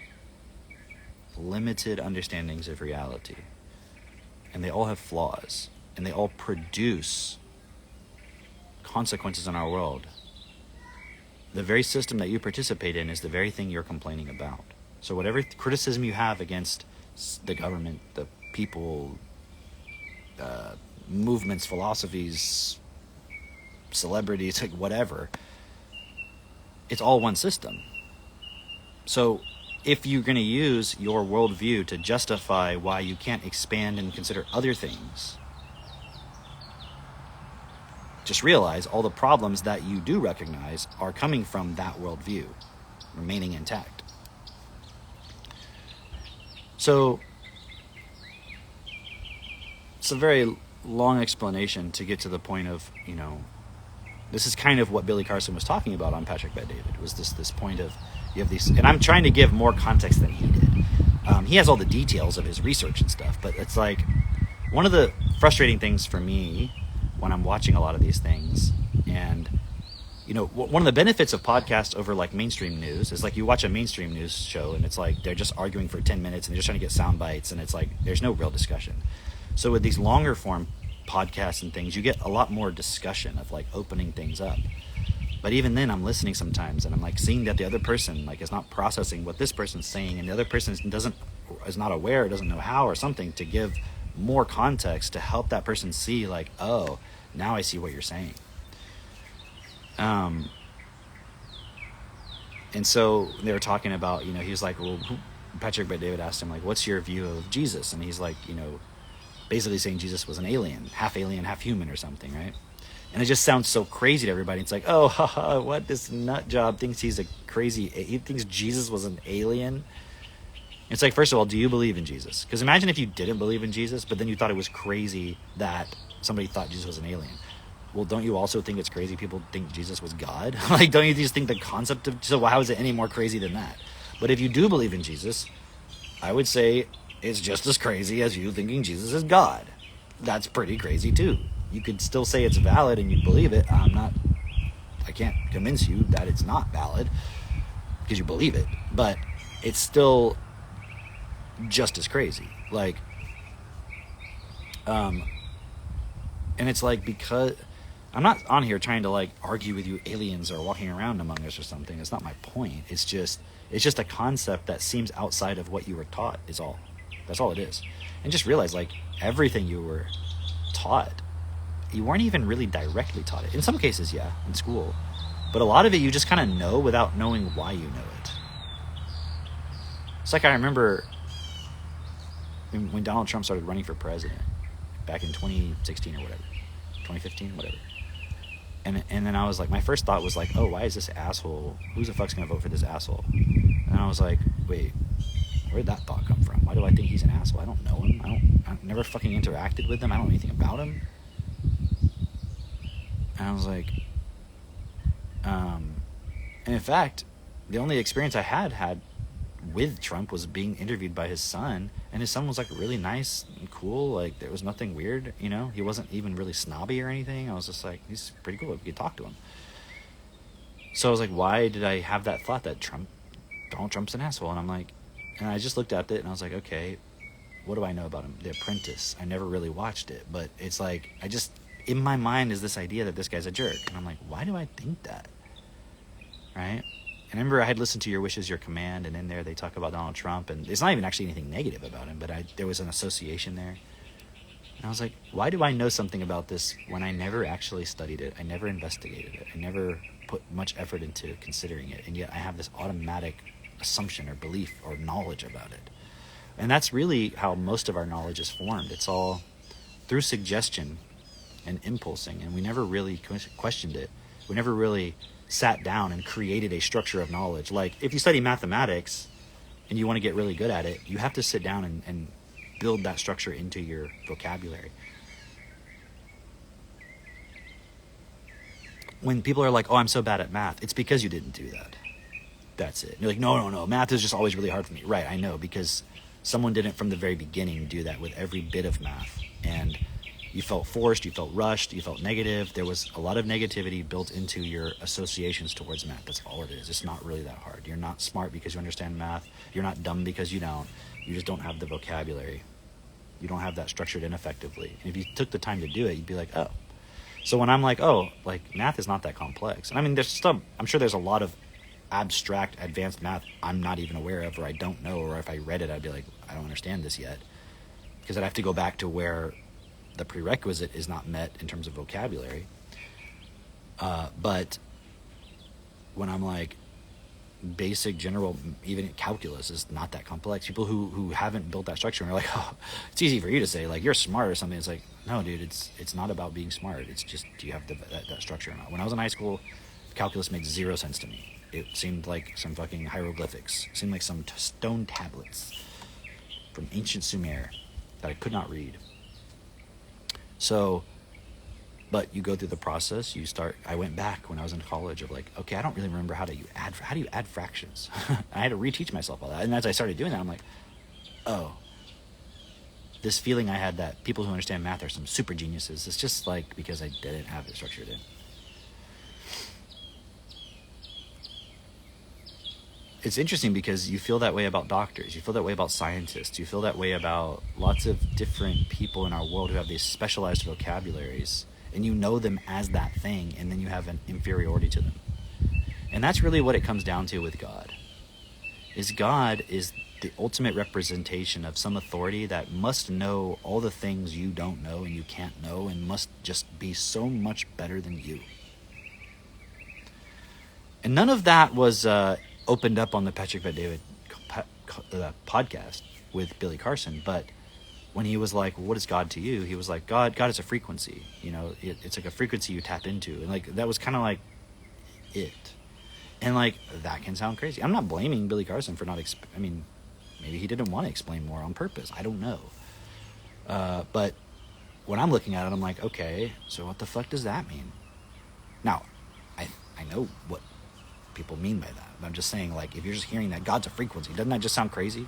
[SPEAKER 1] limited understandings of reality. And they all have flaws, and they all produce consequences in our world. The very system that you participate in is the very thing you're complaining about. So whatever criticism you have against the government, the people, movements, philosophies, celebrities, like whatever, it's all one system. So if you're going to use your worldview to justify why you can't expand and consider other things, just realize all the problems that you do recognize are coming from that worldview remaining intact. So it's a very long explanation to get to the point of, this is kind of what Billy Carson was talking about on Patrick Bet David, was this point of, you have these, and I'm trying to give more context than he did. He has all the details of his research and stuff, but it's like, one of the frustrating things for me when I'm watching a lot of these things, and one of the benefits of podcasts over like mainstream news is like you watch a mainstream news show and it's like they're just arguing for 10 minutes and they're just trying to get sound bites, and it's like there's no real discussion. So with these longer form podcasts and things, you get a lot more discussion of like opening things up. But even then, I'm listening sometimes and I'm like seeing that the other person like is not processing what this person's saying, and the other person is not aware, doesn't know how or something to give more context to help that person see like, oh, now I see what you're saying. And so they were talking about, he was like, well, Patrick Bet David asked him like, what's your view of Jesus? And he's like, basically saying Jesus was an alien, half human or something, right? And it just sounds so crazy to everybody. It's like, oh, haha, what, this nut job thinks he thinks Jesus was an alien. It's like, first of all, do you believe in Jesus? Because imagine if you didn't believe in Jesus, but then you thought it was crazy that somebody thought Jesus was an alien. Well, don't you also think it's crazy people think Jesus was God? Like, don't you just think the concept of, so how is it any more crazy than that? But if you do believe in Jesus, I would say it's just as crazy as you thinking Jesus is God. That's pretty crazy too. You could still say it's valid and you believe it. I can't convince you that it's not valid because you believe it, but it's still just as crazy. Like, and it's like, because I'm not on here trying to like argue with you aliens are walking around among us or something. It's not my point. It's just a concept that seems outside of what you were taught is all. That's all it is. And just realize like everything you were taught, you weren't even really directly taught it. In some cases, yeah, in school. But a lot of it you just kind of know without knowing why you know it. It's like I remember when Donald Trump started running for president back in 2016 or whatever, 2015, whatever. And then I was like, my first thought was like, oh, why is this asshole, who the fuck's gonna vote for this asshole? And I was like, wait, where'd that thought come from? Why do I think he's an asshole? I don't know him. I've never fucking interacted with him. I don't know anything about him. And I was like, and in fact, the only experience I had with Trump was being interviewed by his son, and his son was like really nice and cool. Like, there was nothing weird, he wasn't even really snobby or anything. I was just like, he's pretty cool, we could talk to him. So I was like, why did I have that thought that Donald Trump's an asshole? And I'm like, and I just looked at it and I was like, okay, what do I know about him? The Apprentice. I never really watched it, but it's like, in my mind is this idea that this guy's a jerk. And I'm like, why do I think that? Right? And I remember I had listened to Your Wish Is Your Command, and in there they talk about Donald Trump, and it's not even actually anything negative about him, but there was an association there. And I was like, why do I know something about this when I never actually studied it? I never investigated it. I never put much effort into considering it. And yet I have this automatic assumption or belief or knowledge about it. And that's really how most of our knowledge is formed. It's all through suggestion and impulsing, and we never really questioned it. We never really sat down and created a structure of knowledge. Like, if you study mathematics and you want to get really good at it, you have to sit down and build that structure into your vocabulary. When people are like, oh, I'm so bad at math, it's because you didn't do that. That's it. You're like, no, math is just always really hard for me. Right, I know, because someone didn't from the very beginning do that with every bit of math. And you felt forced, you felt rushed, you felt negative. There was a lot of negativity built into your associations towards math. That's all it is. It's not really that hard. You're not smart because you understand math. You're not dumb because you don't. You just don't have the vocabulary. You don't have that structured in effectively. And if you took the time to do it, you'd be like, oh. So when I'm like, oh, like, math is not that complex. And I mean, I'm sure there's a lot of abstract, advanced math I'm not even aware of, or I don't know, or if I read it, I'd be like, I don't understand this yet. Because I'd have to go back to where the prerequisite is not met in terms of vocabulary. But when I'm like, basic general, even calculus is not that complex. People who haven't built that structure and are like, oh, it's easy for you to say, like, you're smart or something. It's like, no, dude, it's not about being smart. It's just, do you have that structure or not? When I was in high school, calculus made zero sense to me. It seemed like some fucking hieroglyphics. It seemed like some stone tablets from ancient Sumer that I could not read. So, but you go through the process, I went back when I was in college of like, okay, I don't really remember how do you add fractions? I had to reteach myself all that. And as I started doing that, I'm like, oh, this feeling I had that people who understand math are some super geniuses. It's just like because I didn't have it structured in. It's interesting because you feel that way about doctors. You feel that way about scientists. You feel that way about lots of different people in our world who have these specialized vocabularies. And you know them as that thing, and then you have an inferiority to them. And that's really what it comes down to with God. God is the ultimate representation of some authority that must know all the things you don't know and you can't know, and must just be so much better than you. And none of that was opened up on the Patrick Bet-David podcast with Billy Carson, but when he was like, well, what is God to you? He was like, God is a frequency. You know, it's like a frequency you tap into. And like, that was kind of like it. And like, that can sound crazy. I'm not blaming Billy Carson for not, maybe he didn't want to explain more on purpose. I don't know. But when I'm looking at it, I'm like, okay, so what the fuck does that mean? Now, I know what people mean by that. But I'm just saying, like, if you're just hearing that God's a frequency, doesn't that just sound crazy?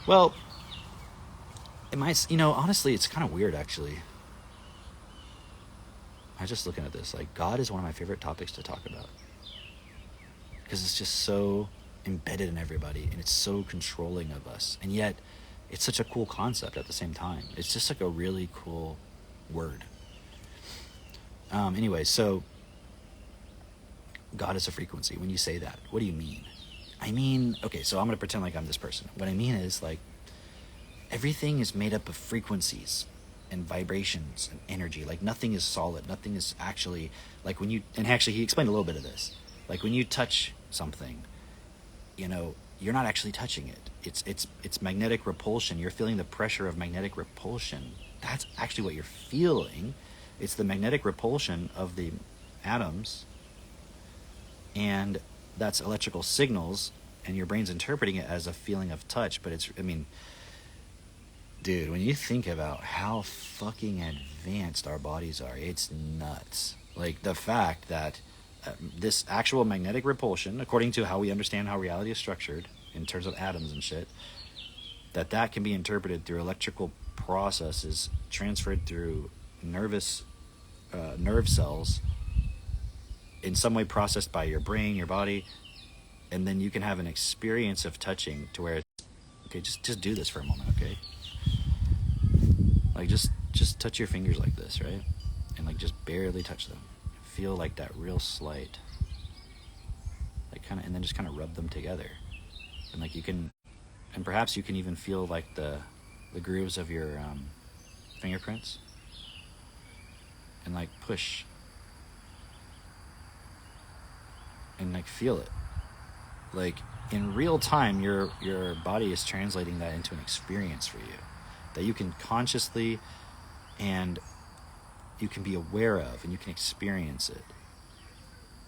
[SPEAKER 1] Well, it might, honestly, it's kind of weird, actually. I was just looking at this. Like, God is one of my favorite topics to talk about. Because it's just so embedded in everybody, and it's so controlling of us. And yet, it's such a cool concept at the same time. It's just like a really cool word. Anyway, so God is a frequency. When you say that, what do you mean? I mean, okay, so I'm going to pretend like I'm this person. What I mean is, like, everything is made up of frequencies and vibrations and energy. Like, nothing is solid. Nothing is actually, like, when you, and actually he explained a little bit of this. Like, when you touch something, you're not actually touching it. It's magnetic repulsion. You're feeling the pressure of magnetic repulsion. That's actually what you're feeling. It's the magnetic repulsion of the atoms, and that's electrical signals, and your brain's interpreting it as a feeling of touch. But dude, when you think about how fucking advanced our bodies are, it's nuts. Like, the fact that this actual magnetic repulsion, according to how we understand how reality is structured in terms of atoms and shit, that can be interpreted through electrical processes transferred through nerve cells, in some way processed by your brain, your body, and then you can have an experience of touching to where it's Okay, just do this for a moment, okay? Like, just touch your fingers like this, right? And, like, just barely touch them. Feel, like, that real slight. Like, kind of, and then just kind of rub them together. And, like, you can, and perhaps you can even feel, like, the grooves of your fingerprints. And, like, push. And, like, feel it. Like, in real time, your body is translating that into an experience for you that you can consciously and you can be aware of, and you can experience it.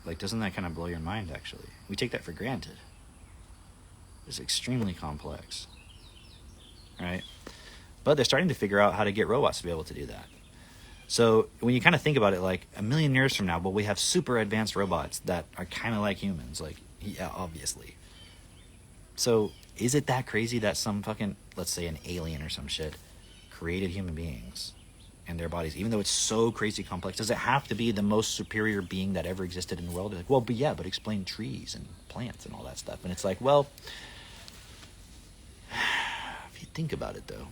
[SPEAKER 1] Like, doesn't that kind of blow your mind, actually? We take that for granted. It's extremely complex, right? But they're starting to figure out how to get robots to be able to do that. So when you kind of think about it, like, a million years from now, well, we have super advanced robots that are kind of like humans, like, yeah, obviously. So is it that crazy that some fucking, let's say an alien or some shit, created human beings and their bodies, even though it's so crazy complex? Does it have to be the most superior being that ever existed in the world? They're like, well, but yeah, but explain trees and plants and all that stuff. And it's like, well, if you think about it, though,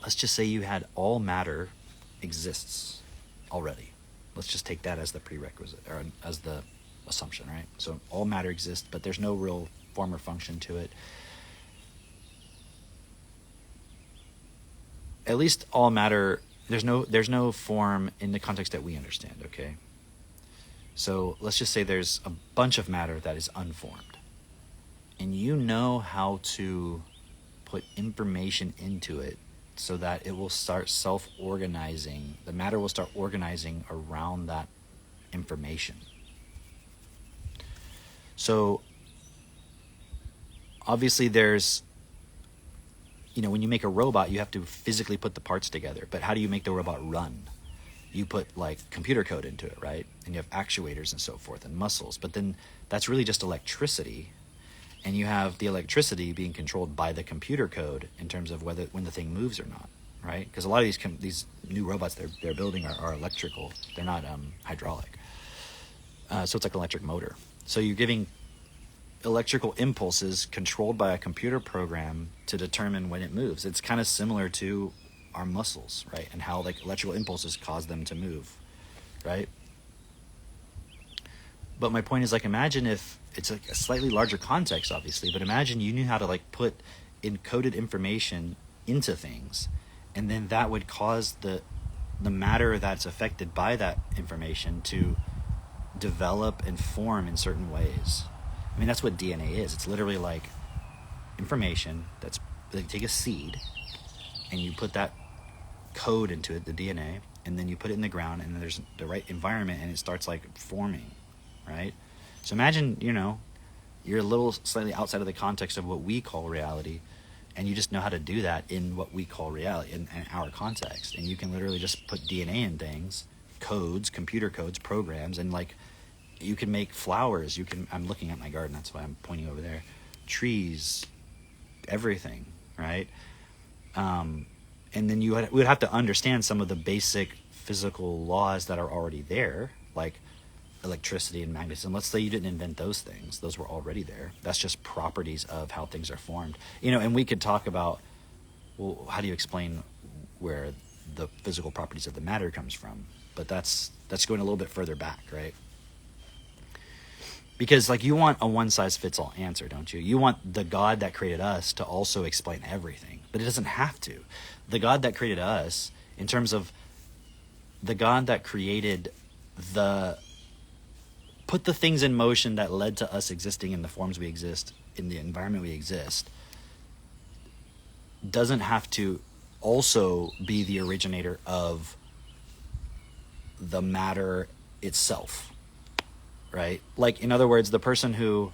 [SPEAKER 1] let's just say you had all matter exists already. Let's just take that as the prerequisite, or as the assumption, right? So all matter exists, but there's no real form or function to it. At least all matter, there's no form in the context that we understand, okay? So let's just say there's a bunch of matter that is unformed. And you know how to put information into it so that it will start self-organizing. The matter will start organizing around that information. So obviously there's, when you make a robot, you have to physically put the parts together. But how do you make the robot run? You put, like, computer code into it, right? And you have actuators and so forth and muscles. But then that's really just electricity. And you have the electricity being controlled by the computer code in terms of when the thing moves or not, right? Because a lot of these new robots they're building are electrical. They're not hydraulic. So it's like an electric motor. So you're giving electrical impulses controlled by a computer program to determine when it moves. It's kind of similar to our muscles, right? And how, like, electrical impulses cause them to move, right? But my point is, like, imagine if it's like a slightly larger context, obviously, but imagine you knew how to, like, put encoded information into things, and then that would cause the matter that's affected by that information to develop and form in certain ways. I mean, that's what DNA is. It's literally like information that's, like, take a seed and you put that code into it, the DNA, and then you put it in the ground, and then there's the right environment, and it starts, like, forming, right? So imagine, you're a little slightly outside of the context of what we call reality, and you just know how to do that in what we call reality, in our context. And you can literally just put DNA in things, codes, computer codes, programs, and, like, you can make flowers. I'm looking at my garden, that's why I'm pointing over there. Trees, everything, right? And then we would have to understand some of the basic physical laws that are already there, like electricity and magnetism. Let's say you didn't invent those things. Those were already there. That's just properties of how things are formed. And we could talk about, well, how do you explain where the physical properties of the matter comes from? But that's going a little bit further back, right? Because, like, you want a one-size-fits-all answer, don't you? You want the God that created us to also explain everything. But it doesn't have to. The God that created us, in terms of the God that created put the things in motion that led to us existing in the forms we exist, in the environment we exist, doesn't have to also be the originator of the matter itself. Right? Like, in other words, the person who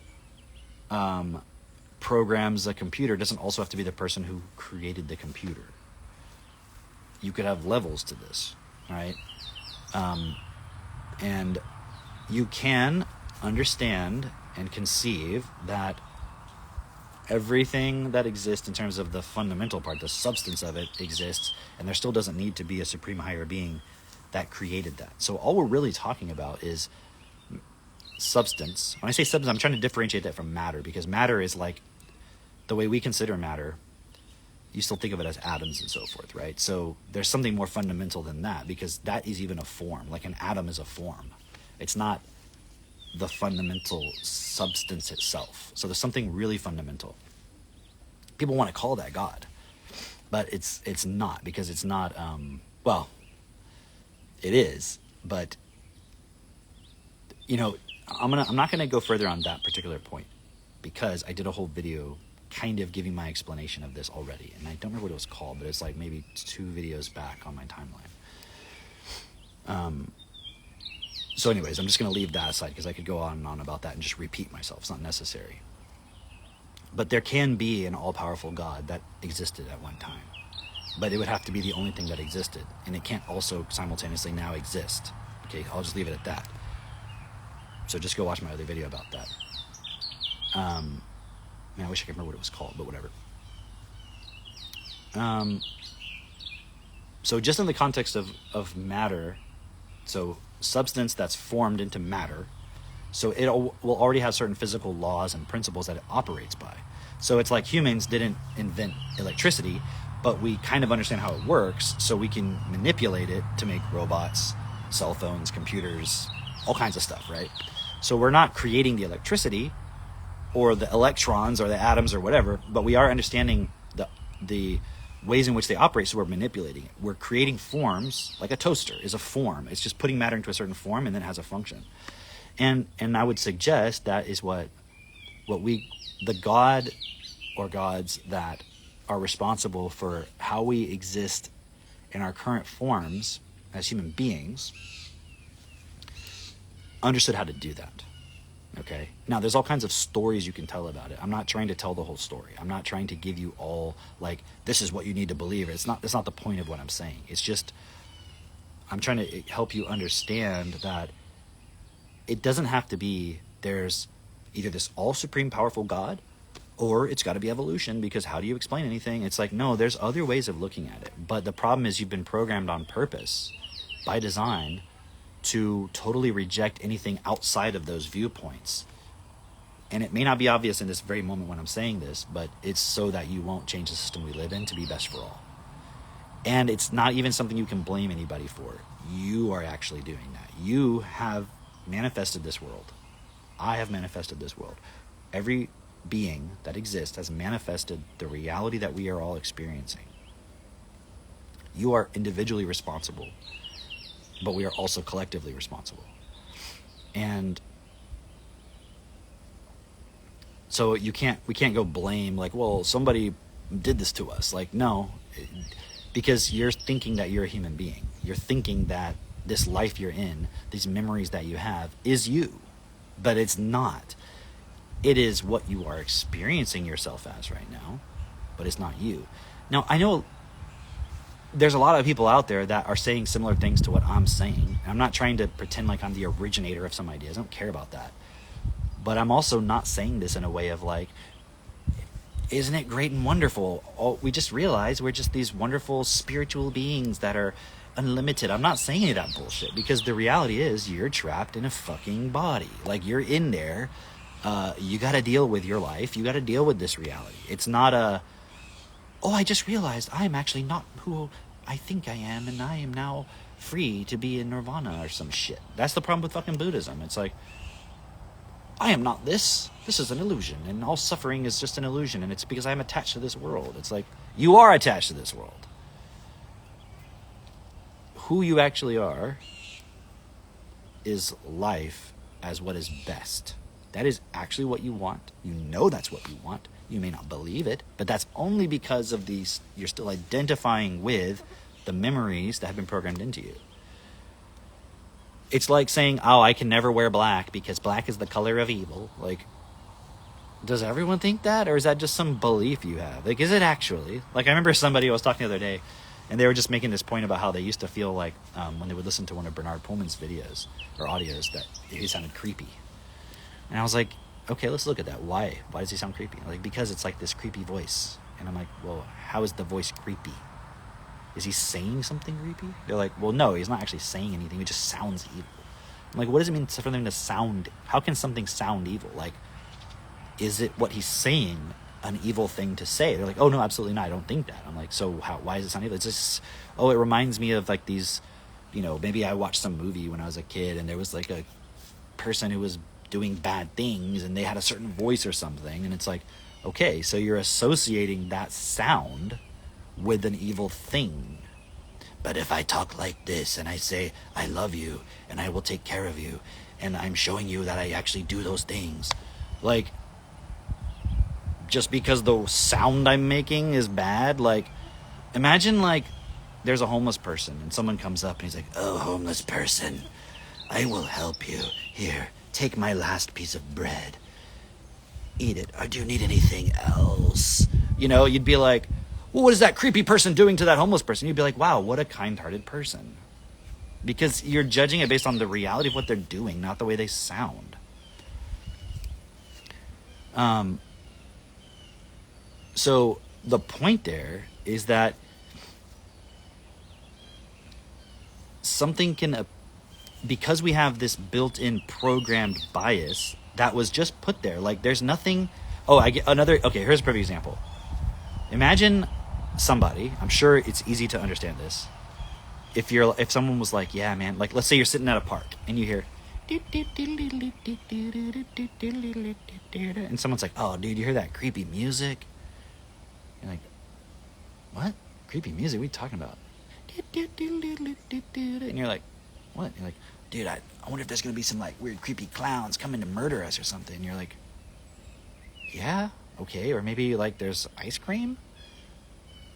[SPEAKER 1] programs a computer doesn't also have to be the person who created the computer. You could have levels to this, right? And you can understand and conceive that everything that exists in terms of the fundamental part, the substance of it, exists, and there still doesn't need to be a supreme higher being that created that. So all we're really talking about is substance. When I say substance, I'm trying to differentiate that from matter, because matter is like the way we consider matter, you still think of it as atoms and so forth, right? So there's something more fundamental than that, because that is even a form. Like an atom is a form. It's not the fundamental substance itself. So there's something really fundamental. People want to call that God, but it's not, because it's not, well, it is, but, you know, I'm not going to go further on that particular point, because I did a whole video kind of giving my explanation of this already, and I don't remember what it was called, but it's like maybe 2 videos back on my timeline. So anyways, I'm just going to leave that aside, because I could go on and on about that and just repeat myself. It's not necessary. But there can be an all-powerful God that existed at one time, but it would have to be the only thing that existed, and it can't also simultaneously now exist. Okay, I'll just leave it at that. So just go watch my other video about that. Man, I wish I could remember what it was called, but whatever. So just in the context of matter, so substance that's formed into matter, so it will already have certain physical laws and principles that it operates by. So it's like humans didn't invent electricity, but we kind of understand how it works, so we can manipulate it to make robots, cell phones, computers, all kinds of stuff, right? So we're not creating the electricity or the electrons or the atoms or whatever, but we are understanding the ways in which they operate, so we're manipulating it. We're creating forms, like a toaster is a form. It's just putting matter into a certain form, and then it has a function. And I would suggest that is what the God or gods that are responsible for how we exist in our current forms as human beings understood how to do that. Okay. Now, there's all kinds of stories you can tell about it. I'm not trying to tell the whole story. I'm not trying to give you all, like, this is what you need to believe. That's not the point of what I'm saying. It's just, I'm trying to help you understand that it doesn't have to be there's either this all-supreme powerful God, or it's got to be evolution, because how do you explain anything? It's like, no, there's other ways of looking at it. But the problem is you've been programmed on purpose, by design, to totally reject anything outside of those viewpoints. And it may not be obvious in this very moment when I'm saying this, but it's so that you won't change the system we live in to be best for all. And it's not even something you can blame anybody for. You are actually doing that. You have manifested this world. I have manifested this world. Every being that exists has manifested the reality that we are all experiencing. You are individually responsible, but we are also collectively responsible. And so we can't go blame, like, well, somebody did this to us. Like, no, because you're thinking that you're a human being. You're thinking that this life you're in, these memories that you have, is you. But it's not. It is what you are experiencing yourself as right now, but it's not you. Now, I know there's a lot of people out there that are saying similar things to what I'm saying. I'm not trying to pretend like I'm the originator of some ideas. I don't care about that. But I'm also not saying this in a way of like, isn't it great and wonderful? Oh, we just realize we're just these wonderful spiritual beings that are unlimited. I'm not saying any of that bullshit, because the reality is you're trapped in a fucking body. Like, you're in there. You got to deal with your life. You got to deal with this reality. It's not I just realized I'm actually not who I think I am, and I am now free to be in nirvana or some shit. That's the problem with fucking Buddhism. It's like, I am not this. This is an illusion, and all suffering is just an illusion, and it's because I'm attached to this world. It's like, you are attached to this world. Who you actually are is life as what is best. That is actually what you want. You know that's what you want. You may not believe it, but that's only because of these, you're still identifying with the memories that have been programmed into you. It's like saying, oh, I can never wear black because black is the color of evil. Like, does everyone think that? Or is that just some belief you have? Like, is it actually? Like, I remember somebody I was talking the other day, and they were just making this point about how they used to feel like when they would listen to one of Bernard Pullman's videos or audios that he sounded creepy. And I was like, okay, let's look at that. Why? Why does he sound creepy? Like, because it's like this creepy voice. And I'm like, well, how is the voice creepy? Is he saying something creepy? They're like, well, no, he's not actually saying anything. It just sounds evil. I'm like, what does it mean for something to sound? How can something sound evil? Like, is it what he's saying an evil thing to say. They're like, oh no, absolutely not, I don't think that. I'm like, so why is it sound evil? It's just, oh, it reminds me of like these, maybe I watched some movie when I was a kid and there was like a person who was doing bad things and they had a certain voice or something, and it's like, okay, so you're associating that sound with an evil thing. But if I talk like this and I say, I love you and I will take care of you, and I'm showing you that I actually do those things, like, just because the sound I'm making is bad, like, imagine like there's a homeless person and someone comes up and he's like, oh, homeless person, I will help you. Here, take my last piece of bread. Eat it. Or do you need anything else? You'd be like, well, what is that creepy person doing to that homeless person? You'd be like, wow, what a kind-hearted person. Because you're judging it based on the reality of what they're doing, not the way they sound. So the point there is that something can, because we have this built-in programmed bias that was just put there, like there's nothing. Oh, I get another. Okay, here's a perfect example. Imagine somebody, I'm sure it's easy to understand this. If someone was like, yeah, man, like let's say you're sitting at a park and you hear, and someone's like, oh, dude, you hear that creepy music? You're like, what? Creepy music? What are you talking about? And you're like, what? You're like, dude, I wonder if there's going to be some like weird creepy clowns coming to murder us or something. And you're like, yeah, okay. Or maybe like there's ice cream.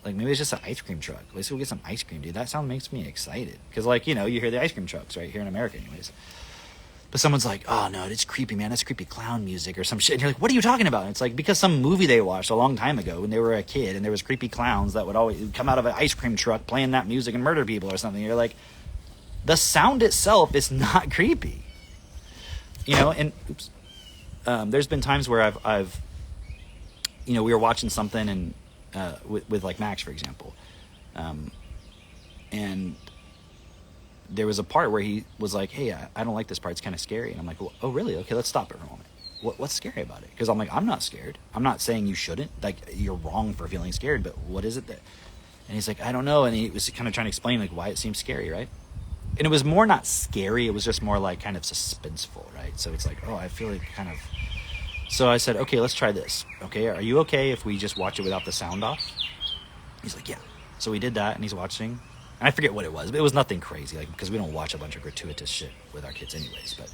[SPEAKER 1] Like maybe it's just an ice cream truck. Let's go get some ice cream, dude. That sound makes me excited. Because like, you hear the ice cream trucks right here in America anyways. But someone's like, oh no, it's creepy, man. That's creepy clown music or some shit. And you're like, what are you talking about? And it's like, because some movie they watched a long time ago when they were a kid and there was creepy clowns that would always come out of an ice cream truck playing that music and murder people or something. You're like, the sound itself is not creepy. And oops. There's been times where I've we were watching something and with like Max, for example. And there was a part where he was like, hey, I don't like this part. It's kind of scary. And I'm like, well, oh, really? Okay, let's stop it for a moment. What's scary about it? Because I'm like, I'm not scared. I'm not saying you shouldn't. Like, you're wrong for feeling scared, but what is it that... And he's like, I don't know. And he was kind of trying to explain like why it seems scary, right? And it was more not scary. It was just more like kind of suspenseful, right? So it's like, oh, I feel like kind of... So I said, okay, let's try this. Okay, are you okay if we just watch it without the sound off? He's like, yeah. So we did that, and he's watching... And I forget what it was, but it was nothing crazy, like, because we don't watch a bunch of gratuitous shit with our kids anyways. But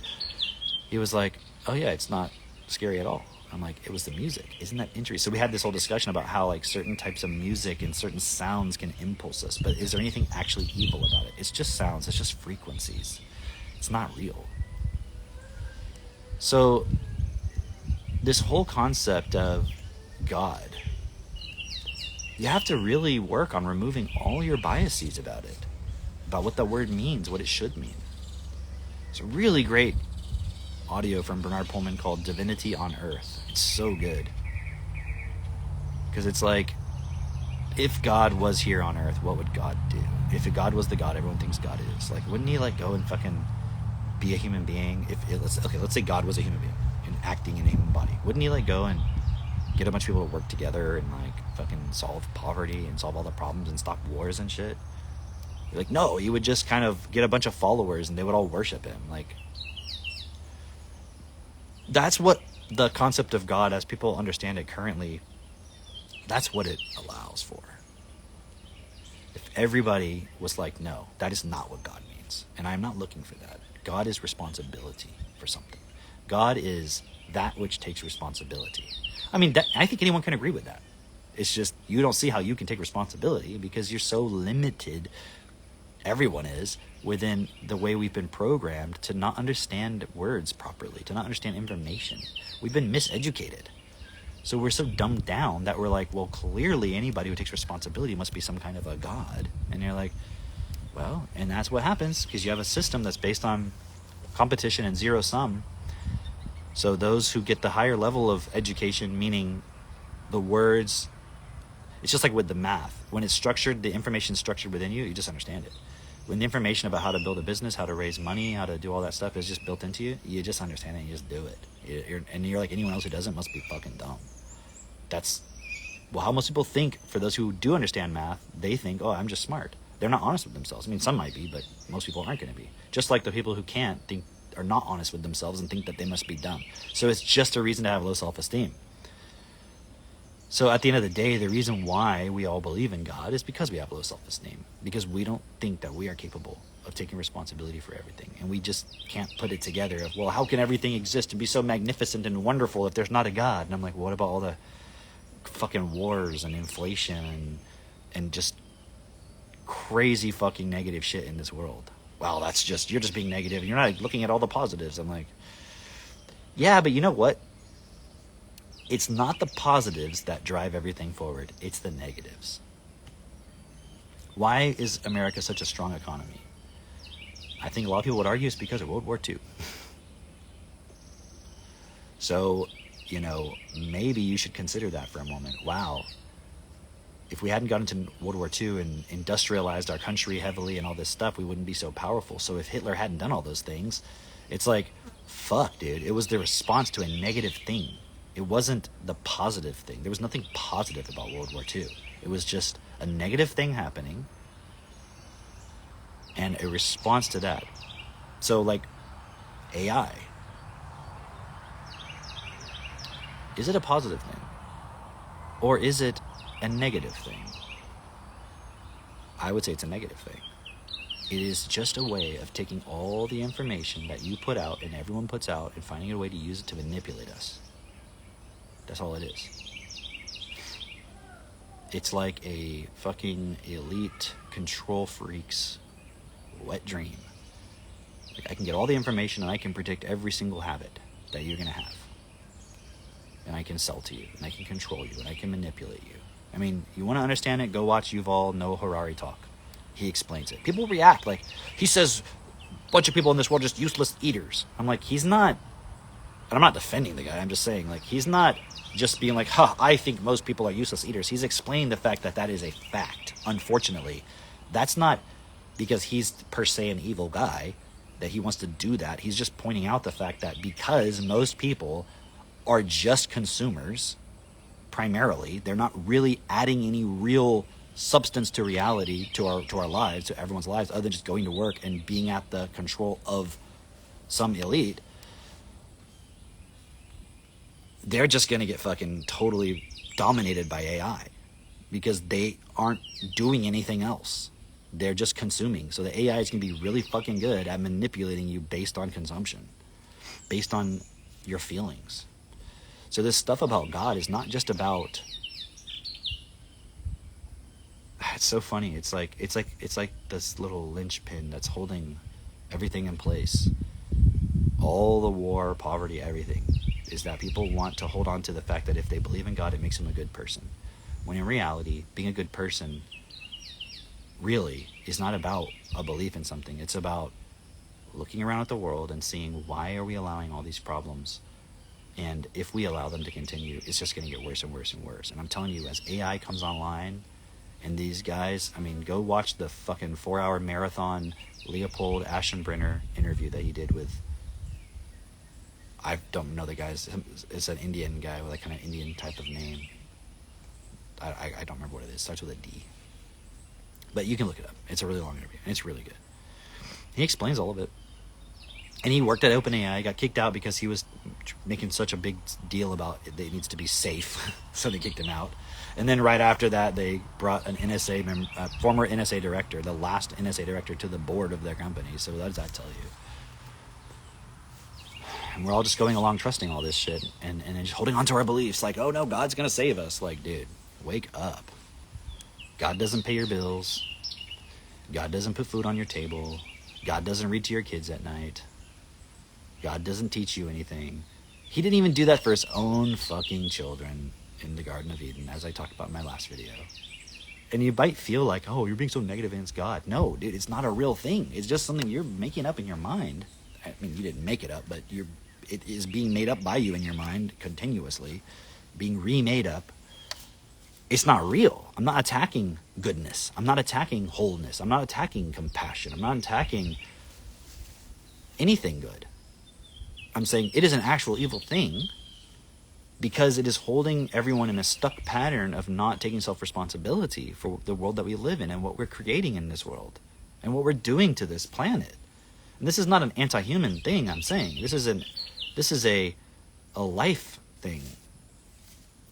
[SPEAKER 1] he was like, oh yeah, it's not scary at all. I'm like, it was the music. Isn't that interesting? So we had this whole discussion about how like certain types of music and certain sounds can impulse us. But is there anything actually evil about it? It's just sounds. It's just frequencies. It's not real. So this whole concept of God, you have to really work on removing all your biases about it, about what the word means, what it should mean. It's a really great audio from Bernard Pullman called Divinity on Earth. It's so good. Because it's like, if God was here on Earth, what would God do? If God was the God everyone thinks God is, like, wouldn't he like go and fucking be a human being? Let's say God was a human being and acting in a human body. Wouldn't he like go and get a bunch of people to work together and like fucking solve poverty and solve all the problems and stop wars and shit? You're like, no, you would just kind of get a bunch of followers and they would all worship him. Like, that's what the concept of God, as people understand it currently, that's what it allows for. If everybody was like, no, that is not what God means, and I'm not looking for that. God is responsibility for something. God is that which takes responsibility. I mean, I think anyone can agree with that. It's just you don't see how you can take responsibility because you're so limited, everyone is, within the way we've been programmed to not understand words properly, to not understand information. We've been miseducated. So we're so dumbed down that we're like, well, clearly anybody who takes responsibility must be some kind of a god. And you're like, well, and that's what happens because you have a system that's based on competition and zero sum. So those who get the higher level of education, meaning the words, it's just like with the math. When it's structured, the information's structured within you, you just understand it. When the information about how to build a business, how to raise money, how to do all that stuff is just built into you, you just understand it and you just do it. You're like, anyone else who doesn't must be fucking dumb. That's, well, how most people think. For those who do understand math, they think, oh, I'm just smart. They're not honest with themselves. I mean, some might be, but most people aren't going to be. Just like the people who can't think, are not honest with themselves and think that they must be dumb. So it's just a reason to have low self-esteem. So at the end of the day, the reason why we all believe in God is because we have low self-esteem. Because we don't think that we are capable of taking responsibility for everything. And we just can't put it together of, well, how can everything exist and be so magnificent and wonderful if there's not a God? And I'm like, what about all the fucking wars and inflation and just crazy fucking negative shit in this world? Wow, that's just, you're just being negative and you're not looking at all the positives. I'm like, yeah, but you know what? It's not the positives that drive everything forward. It's the negatives. Why is America such a strong economy? I think a lot of people would argue it's because of World War II. So, you know, maybe you should consider that for a moment. Wow. If we hadn't gotten into World War II and industrialized our country heavily and all this stuff, we wouldn't be so powerful. So if Hitler hadn't done all those things, it's like, fuck, dude. It was the response to a negative thing. It wasn't the positive thing. There was nothing positive about World War II. It was just a negative thing happening and a response to that. So, like, AI. Is it a positive thing? Or is it a negative thing? I would say it's a negative thing. It is just a way of taking all the information that you put out and everyone puts out and finding a way to use it to manipulate us. That's all it is. It's like a fucking elite control freak's wet dream. Like, I can get all the information and I can predict every single habit that you're going to have. And I can sell to you, and I can control you, and I can manipulate you. I mean, you want to understand it? Go watch Yuval Noah Harari talk. He explains it. People react like, he says a bunch of people in this world are just useless eaters. I'm like, he's not, and I'm not defending the guy, I'm just saying, like, he's not just being like, I think most people are useless eaters. He's explained the fact that that is a fact. Unfortunately, that's not because he's per se an evil guy, that he wants to do that. He's just pointing out the fact that because most people are just consumers, primarily, they're not really adding any real substance to reality, to our lives, to everyone's lives, other than just going to work and being at the control of some elite. They're just going to get fucking totally dominated by AI because they aren't doing anything else. They're just consuming. So the AI is going to be really fucking good at manipulating you based on consumption, based on your feelings. So this stuff about God is not just about, it's so funny. It's like this little linchpin that's holding everything in place. All the war, poverty, everything is that people want to hold on to the fact that if they believe in God, it makes them a good person. When in reality, being a good person really is not about a belief in something. It's about looking around at the world and seeing, why are we allowing all these problems? And if we allow them to continue, it's just going to get worse and worse and worse. And I'm telling you, as AI comes online, and these guys, I mean, go watch the fucking 4-hour marathon Leopold Aschenbrenner interview that he did with, I don't know the guy's, it's an Indian guy with a kind of Indian type of name. I don't remember what it is. It starts with a D. But you can look it up. It's a really long interview, and it's really good. He explains all of it. And he worked at OpenAI, got kicked out because he was making such a big deal about it needs to be safe, so they kicked him out. And then right after that, they brought an former NSA director, the last NSA director, to the board of their company. So what does that tell you? And we're all just going along trusting all this shit and just holding on to our beliefs like, oh no, God's going to save us. Like, dude, wake up. God doesn't pay your bills. God doesn't put food on your table. God doesn't read to your kids at night. God doesn't teach you anything. He didn't even do that for his own fucking children in the Garden of Eden, as I talked about in my last video. And you might feel like, oh, you're being so negative against God. No, dude, it's not a real thing. It's just something you're making up in your mind. I mean, you didn't make it up, but it is being made up by you in your mind continuously, being remade up. It's not real. I'm not attacking goodness. I'm not attacking wholeness. I'm not attacking compassion. I'm not attacking anything good. I'm saying it is an actual evil thing because it is holding everyone in a stuck pattern of not taking self-responsibility for the world that we live in and what we're creating in this world and what we're doing to this planet. And this is not an anti-human thing I'm saying. This is a life thing.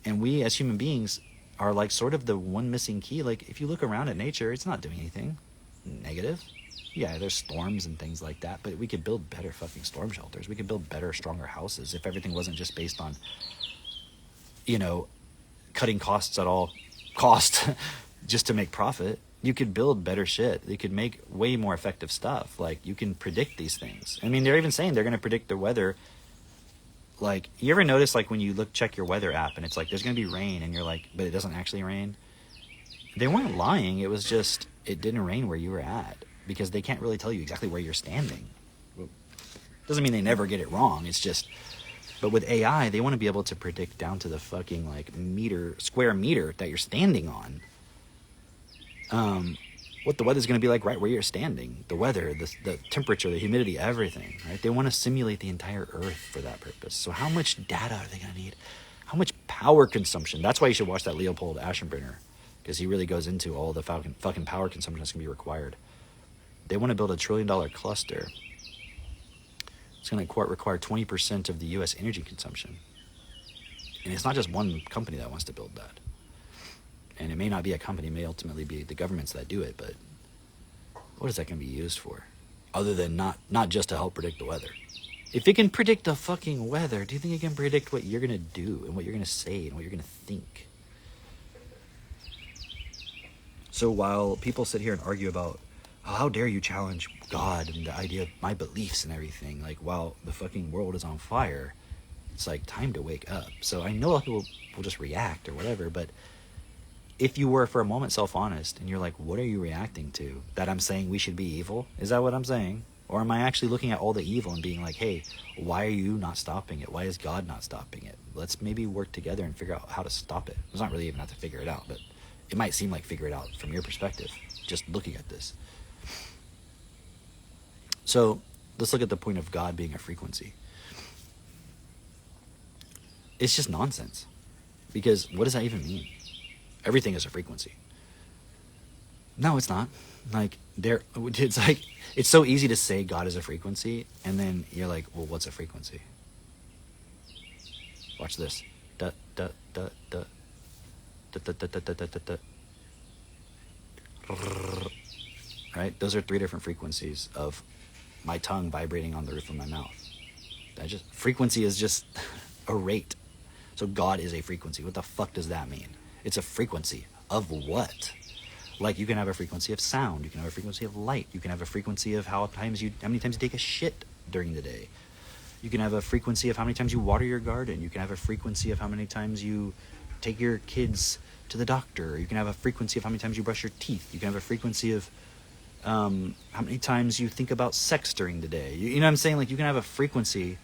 [SPEAKER 1] And we as human beings are like sort of the one missing key. Like if you look around at nature, it's not doing anything negative. Yeah, there's storms and things like that, but we could build better fucking storm shelters. We could build better, stronger houses if everything wasn't just based on, cutting costs at all cost just to make profit. You could build better shit. You could make way more effective stuff. Like, you can predict these things. I mean, they're even saying they're going to predict the weather. Like, you ever notice, like, when you check your weather app and it's like, there's going to be rain, and you're like, but it doesn't actually rain? They weren't lying. It was just, it didn't rain where you were at, because they can't really tell you exactly where you're standing. Doesn't mean they never get it wrong. It's just, but with AI, they want to be able to predict down to the fucking, like, square meter that you're standing on. What the weather's going to be like right where you're standing. The weather, the temperature, the humidity, everything, right? They want to simulate the entire Earth for that purpose. So how much data are they going to need? How much power consumption? That's why you should watch that Leopold Aschenbrenner, because he really goes into all the fucking power consumption that's going to be required. They want to build $1 trillion cluster. It's going to require 20% of the U.S. energy consumption. And it's not just one company that wants to build that. And it may not be a company, it may ultimately be the governments that do it, but what is that going to be used for? Other than not just to help predict the weather. If it can predict the fucking weather, do you think it can predict what you're going to do and what you're going to say and what you're going to think? So while people sit here and argue about, oh, how dare you challenge God and the idea of my beliefs and everything, like, while the fucking world is on fire, it's like time to wake up. So I know a lot of people will just react or whatever, but if you were for a moment self-honest and you're like, what are you reacting to? That I'm saying we should be evil? Is that what I'm saying? Or am I actually looking at all the evil and being like, hey, why are you not stopping it? Why is God not stopping it? Let's maybe work together and figure out how to stop it. It's not really even have to figure it out, but it might seem like figure it out from your perspective, just looking at this. So let's look at the point of God being a frequency. It's just nonsense. Because what does that even mean? Everything is a frequency. No, it's not. Like, it's so easy to say God is a frequency, and then you're like, well, what's a frequency? Watch this. Da da da da da da da da da da da. Right? Those are 3 different frequencies of my tongue vibrating on the roof of my mouth. Frequency is just a rate. So God is a frequency. What the fuck does that mean? It's a frequency of what? Like, you can have a frequency of sound. You can have a frequency of light. You can have a frequency of how many times you take a shit during the day. You can have a frequency of how many times you water your garden. You can have a frequency of how many times you take your kids to the doctor. You can have a frequency of how many times you brush your teeth. You can have a frequency of how many times you think about sex during the day. You know what I'm saying? Like, you can have a frequency,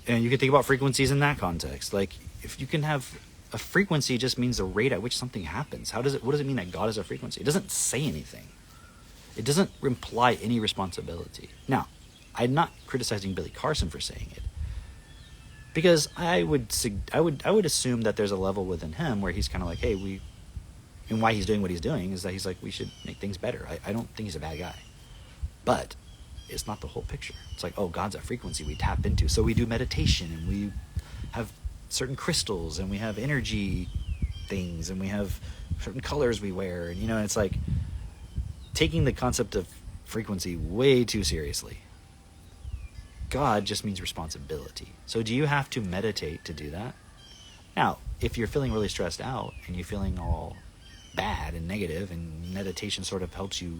[SPEAKER 1] and you can think about frequencies in that context. Like, if you can have a frequency, just means the rate at which something happens. What does it mean that God is a frequency? It doesn't say anything. It doesn't imply any responsibility. Now, I'm not criticizing Billy Carson for saying it, because I would assume that there's a level within him where he's kind of like, hey, and why he's doing what he's doing is that he's like, we should make things better. I don't think he's a bad guy, but it's not the whole picture. It's like, oh, God's a frequency we tap into, so we do meditation, and we have certain crystals, and we have energy things, and we have certain colors we wear, and it's like taking the concept of frequency way too seriously. God just means responsibility. So do you have to meditate to do that? Now, if you're feeling really stressed out and you're feeling all bad and negative, and meditation sort of helps you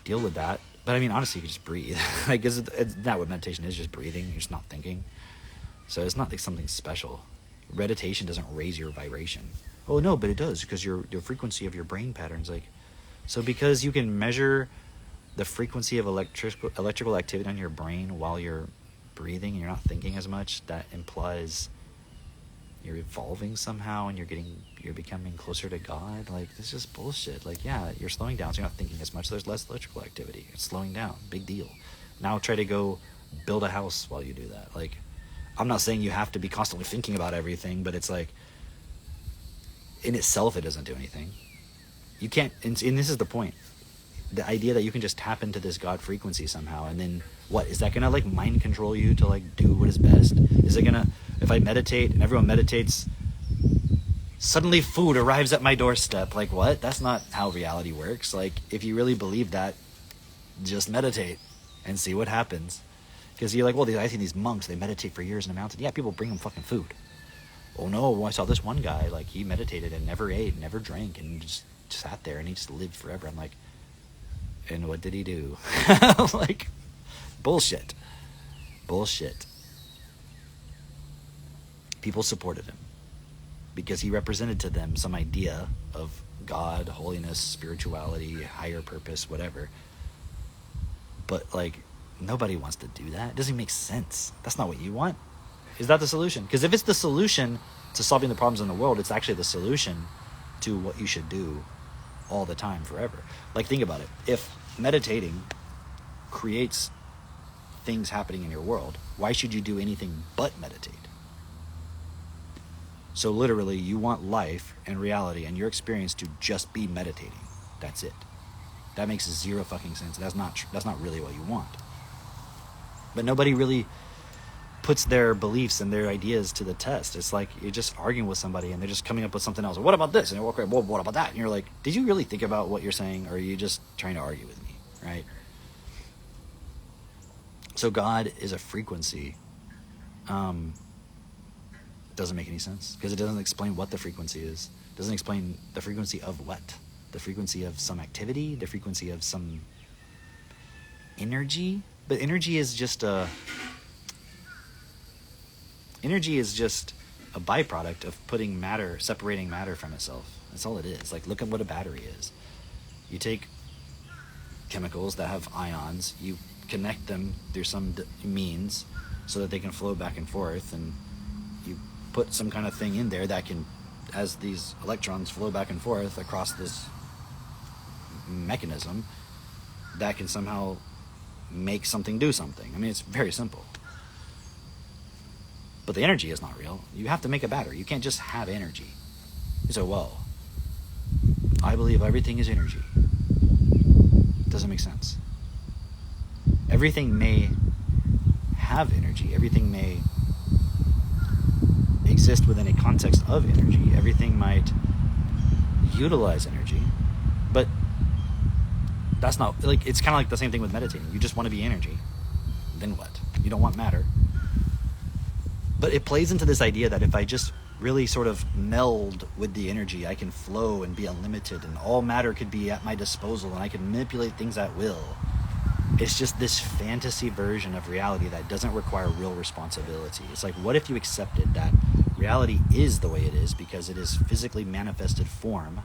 [SPEAKER 1] deal with that, but I mean, honestly, you can just breathe. Like, it's not what meditation is, just breathing. You're just not thinking. So it's not like something special. Meditation doesn't raise your vibration. Oh no, but it does, because your frequency of your brain patterns, like, so because you can measure the frequency of electrical activity on your brain while you're breathing and you're not thinking as much, that implies you're evolving somehow and you're becoming closer to God. Like, this is just bullshit. Like, yeah, you're slowing down, so you're not thinking as much. There's less electrical activity. It's slowing down. Big deal. Now try to go build a house while you do that. Like, I'm not saying you have to be constantly thinking about everything, but it's like, in itself, it doesn't do anything. You can't, and this is the point. The idea that you can just tap into this God frequency somehow, and then what? Is that gonna like mind control you to like do what is best? Is it gonna, if I meditate and everyone meditates, suddenly food arrives at my doorstep? Like what? That's not how reality works. Like if you really believe that, just meditate and see what happens. Because you're like, well, I see these monks, they meditate for years in a mountain. Yeah, people bring them fucking food. Oh no, I saw this one guy, like he meditated and never ate, never drank, and just sat there and he just lived forever. I'm like, and what did he do? Like, bullshit. People supported him because he represented to them some idea of God, holiness, spirituality, higher purpose, whatever. But like, nobody wants to do that. It doesn't make sense. That's not what you want. Is that the solution? Because if it's the solution to solving the problems in the world, it's actually the solution to what you should do all the time, forever. Like, think about it. If meditating creates things happening in your world, why should you do anything but meditate? So literally, you want life and reality and your experience to just be meditating. That's it. That makes zero fucking sense. That's not really what you want. But nobody really puts their beliefs and their ideas to the test. It's like you're just arguing with somebody and they're just coming up with something else. What about this? And you're okay, well, what about that? And you're like, did you really think about what you're saying, or are you just trying to argue with me, right? So God is a frequency. Doesn't make any sense because it doesn't explain what the frequency is. It doesn't explain the frequency of what? The frequency of some activity, the frequency of some energy. But energy is just a byproduct of separating matter from itself. That's all it is. Like, look at what a battery is. You take chemicals that have ions, you connect them through some means so that they can flow back and forth, and you put some kind of thing in there that can, as these electrons flow back and forth across this mechanism, that can somehow make something do something. I mean, it's very simple. But the energy is not real. You have to make a battery. You can't just have energy. You say, well, I believe everything is energy. Doesn't make sense. Everything may have energy. Everything may exist within a context of energy. Everything might utilize energy. But that's not, like, it's kind of like the same thing with meditating. You just want to be energy. Then what? You don't want matter. But it plays into this idea that if I just really sort of meld with the energy, I can flow and be unlimited, and all matter could be at my disposal, and I can manipulate things at will. It's just this fantasy version of reality that doesn't require real responsibility. It's like, what if you accepted that reality is the way it is because it is physically manifested form,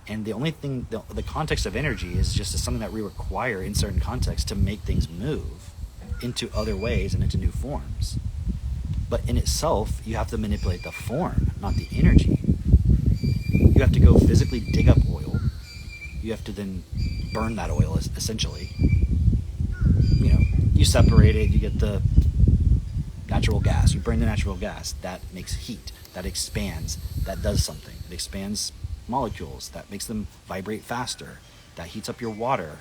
[SPEAKER 1] and the only thing, the context of energy is just something that we require in certain contexts to make things move into other ways and into new forms. But in itself, you have to manipulate the form, not the energy. You have to go physically dig up oil. You have to then burn that oil, essentially. You know, you separate it, you get the natural gas. You burn the natural gas. That makes heat. That expands. That does something. It expands molecules. That makes them vibrate faster. That heats up your water.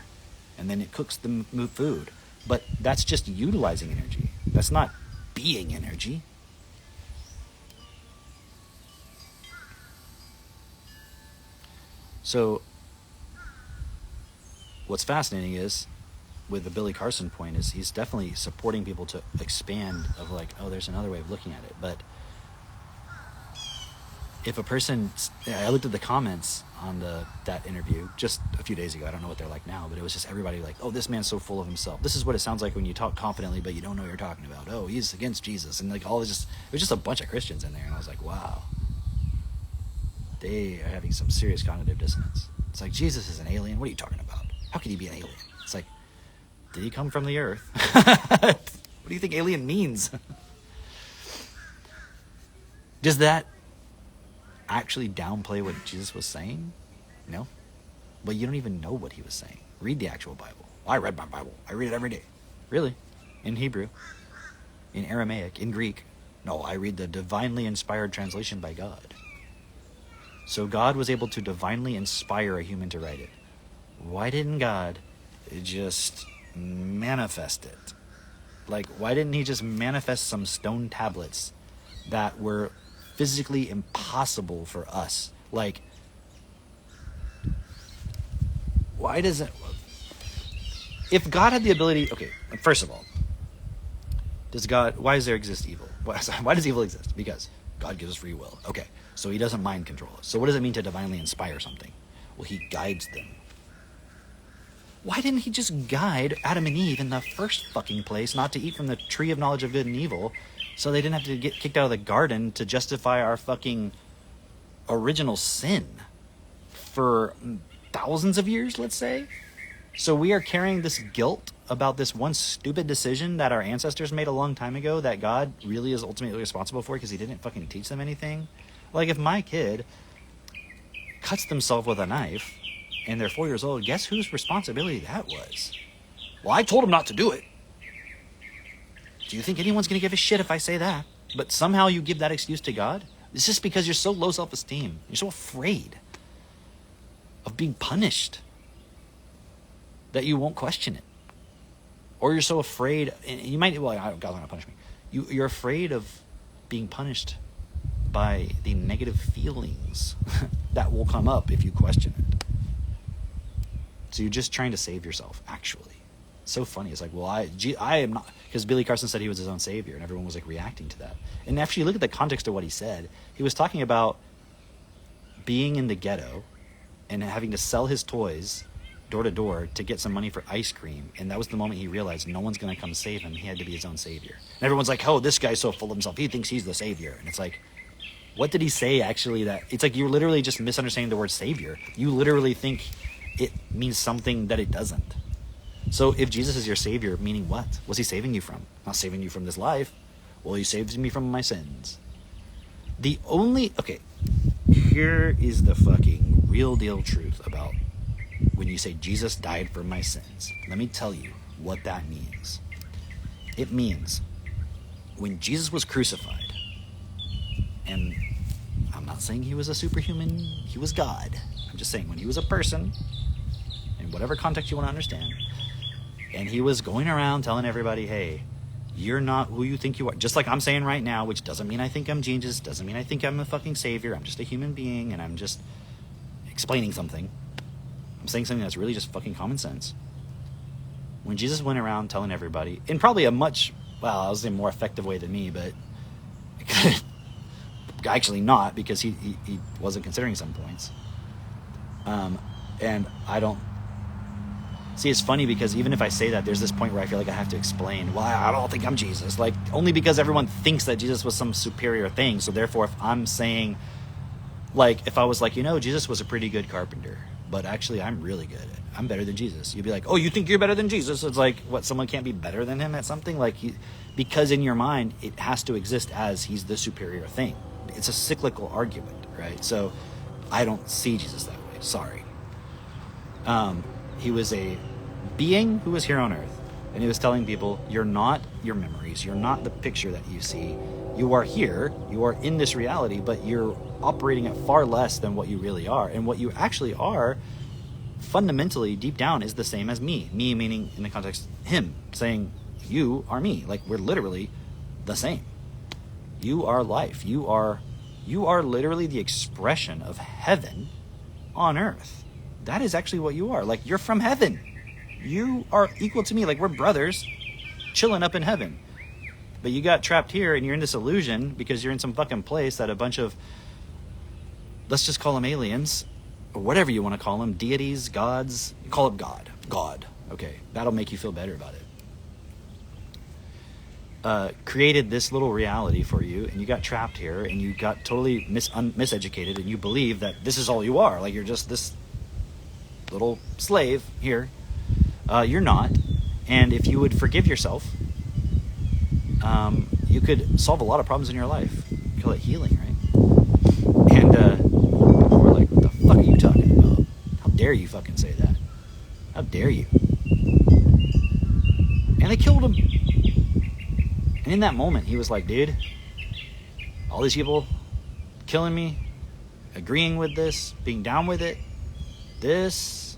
[SPEAKER 1] And then it cooks the food. But that's just utilizing energy. That's not being energy. So what's fascinating is, with the Billy Carson point, is he's definitely supporting people to expand of like, oh, there's another way of looking at it. But if a person, I looked at the comments on that interview just a few days ago. I don't know what they're like now, but it was just everybody like, oh, this man's so full of himself. This is what it sounds like when you talk confidently, but you don't know what you're talking about. Oh, he's against Jesus. And like, it was just a bunch of Christians in there. And I was like, wow, they are having some serious cognitive dissonance. It's like, Jesus is an alien. What are you talking about? How can he be an alien? It's like, did he come from the earth? What do you think alien means? Does that actually downplay what Jesus was saying? No. But you don't even know what he was saying. Read the actual Bible. I read my Bible. I read it every day. Really? In Hebrew, in Aramaic, in Greek. No, I read the divinely inspired translation by God. So God was able to divinely inspire a human to write it. Why didn't God just manifest it? Like, why didn't he just manifest some stone tablets that were physically impossible for us? Like, why doesn't... If God had the ability... Okay, first of all, why does there exist evil? Why does evil exist? Because God gives us free will. Okay, so he doesn't mind control us. So what does it mean to divinely inspire something? Well, he guides them. Why didn't he just guide Adam and Eve in the first fucking place not to eat from the tree of knowledge of good and evil, so they didn't have to get kicked out of the garden to justify our fucking original sin for thousands of years, let's say? So we are carrying this guilt about this one stupid decision that our ancestors made a long time ago that God really is ultimately responsible for because he didn't fucking teach them anything. Like, if my kid cuts themselves with a knife and they're 4 years old, guess whose responsibility that was? Well, I told him not to do it. Do you think anyone's going to give a shit if I say that? But somehow you give that excuse to God? It's just because you're so low self-esteem. You're so afraid of being punished that you won't question it. Or you're so afraid, and you might, well, God's not going to punish me. You're afraid of being punished by the negative feelings that will come up if you question it. So you're just trying to save yourself, actually. It's so funny. It's like, well, I am not, because Billy Carson said he was his own savior, and everyone was like reacting to that. And actually, you look at the context of what he said. He was talking about being in the ghetto and having to sell his toys door to door to get some money for ice cream, and that was the moment he realized no one's going to come save him. He had to be his own savior. And everyone's like, oh, this guy's so full of himself, he thinks he's the savior. And it's like, what did he say actually? That it's like you're literally just misunderstanding the word savior. You literally think it means something that it doesn't. So if Jesus is your savior, meaning what? What's he saving you from? Not saving you from this life. Well, he saves me from my sins. Okay, here is the fucking real deal truth about when you say Jesus died for my sins. Let me tell you what that means. It means when Jesus was crucified, and I'm not saying he was a superhuman, he was God. I'm just saying when he was a person, in whatever context you want to understand, and he was going around telling everybody, hey, you're not who you think you are. Just like I'm saying right now, which doesn't mean I think I'm Jesus, doesn't mean I think I'm a fucking savior. I'm just a human being, and I'm just explaining something. I'm saying something that's really just fucking common sense. When Jesus went around telling everybody, in probably a much, well, I was saying more effective way than me, but actually not, because he wasn't considering some points. And I don't... See, it's funny because even if I say that, there's this point where I feel like I have to explain, well, I don't think I'm Jesus. Like, only because everyone thinks that Jesus was some superior thing. So therefore, if I'm saying, like, if I was like, Jesus was a pretty good carpenter, but actually I'm really good at it. I'm better than Jesus. You'd be like, oh, you think you're better than Jesus? It's like, what, someone can't be better than him at something? Like, because in your mind, it has to exist as he's the superior thing. It's a cyclical argument, right? So I don't see Jesus that way. Sorry. He was a being who was here on earth, and he was telling people, you're not your memories, you're not the picture that you see. You are here, you are in this reality, but you're operating at far less than what you really are. And what you actually are, fundamentally, deep down, is the same as me. Me meaning, in the context, him, saying, you are me. Like, we're literally the same. You are life. You are literally the expression of heaven on earth. That is actually what you are. Like, you're from heaven. You are equal to me. Like, we're brothers chilling up in heaven. But you got trapped here and you're in this illusion because you're in some fucking place that a bunch of, let's just call them aliens, or whatever you want to call them, deities, gods, call it God. God. Okay, that'll make you feel better about it. Created this little reality for you, and you got trapped here, and you got totally miseducated, and you believe that this is all you are. Like, you're just this little slave here. You're not. And if you would forgive yourself, you could solve a lot of problems in your life. You call it healing, right? And we're like, what the fuck are you talking about? How dare you fucking say that? How dare you? And they killed him. And in that moment, he was like, dude, all these people killing me, agreeing with this, being down with it, this,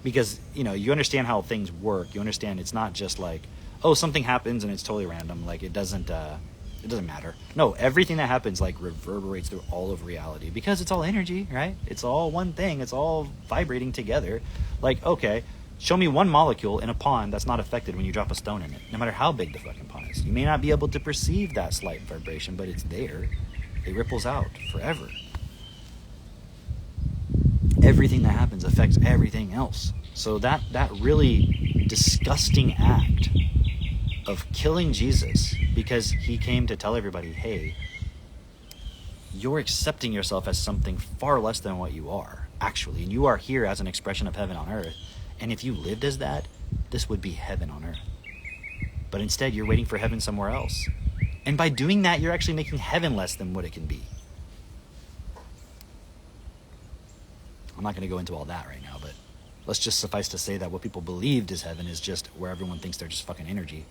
[SPEAKER 1] because, you know, you understand how things work. You understand it's not just like, oh, something happens and it's totally random. Like, it doesn't matter. No, everything that happens, like, reverberates through all of reality because it's all energy, right? It's all one thing. It's all vibrating together. Like, okay, show me one molecule in a pond that's not affected when you drop a stone in it, no matter how big the fucking pond is. You may not be able to perceive that slight vibration, but it's there. It ripples out forever. Everything that happens affects everything else. So that really disgusting act of killing Jesus because he came to tell everybody, hey, you're accepting yourself as something far less than what you are, actually. And you are here as an expression of heaven on earth. And if you lived as that, this would be heaven on earth. But instead, you're waiting for heaven somewhere else. And by doing that, you're actually making heaven less than what it can be. I'm not going to go into all that right now, but let's just suffice to say that what people believed is heaven is just where everyone thinks they're just fucking energy.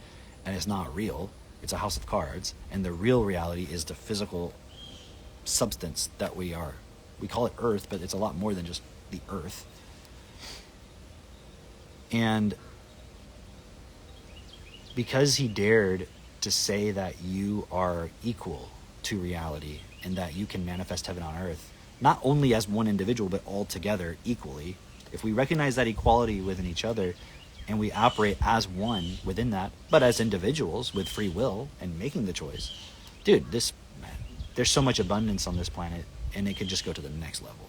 [SPEAKER 1] And it's not real. It's a house of cards. And the real reality is the physical substance that we are. We call it earth, but it's a lot more than just the earth. And because he dared to say that you are equal to reality and that you can manifest heaven on earth, not only as one individual, but all together equally, if we recognize that equality within each other and we operate as one within that, but as individuals with free will and making the choice, dude, there's so much abundance on this planet, and it could just go to the next level.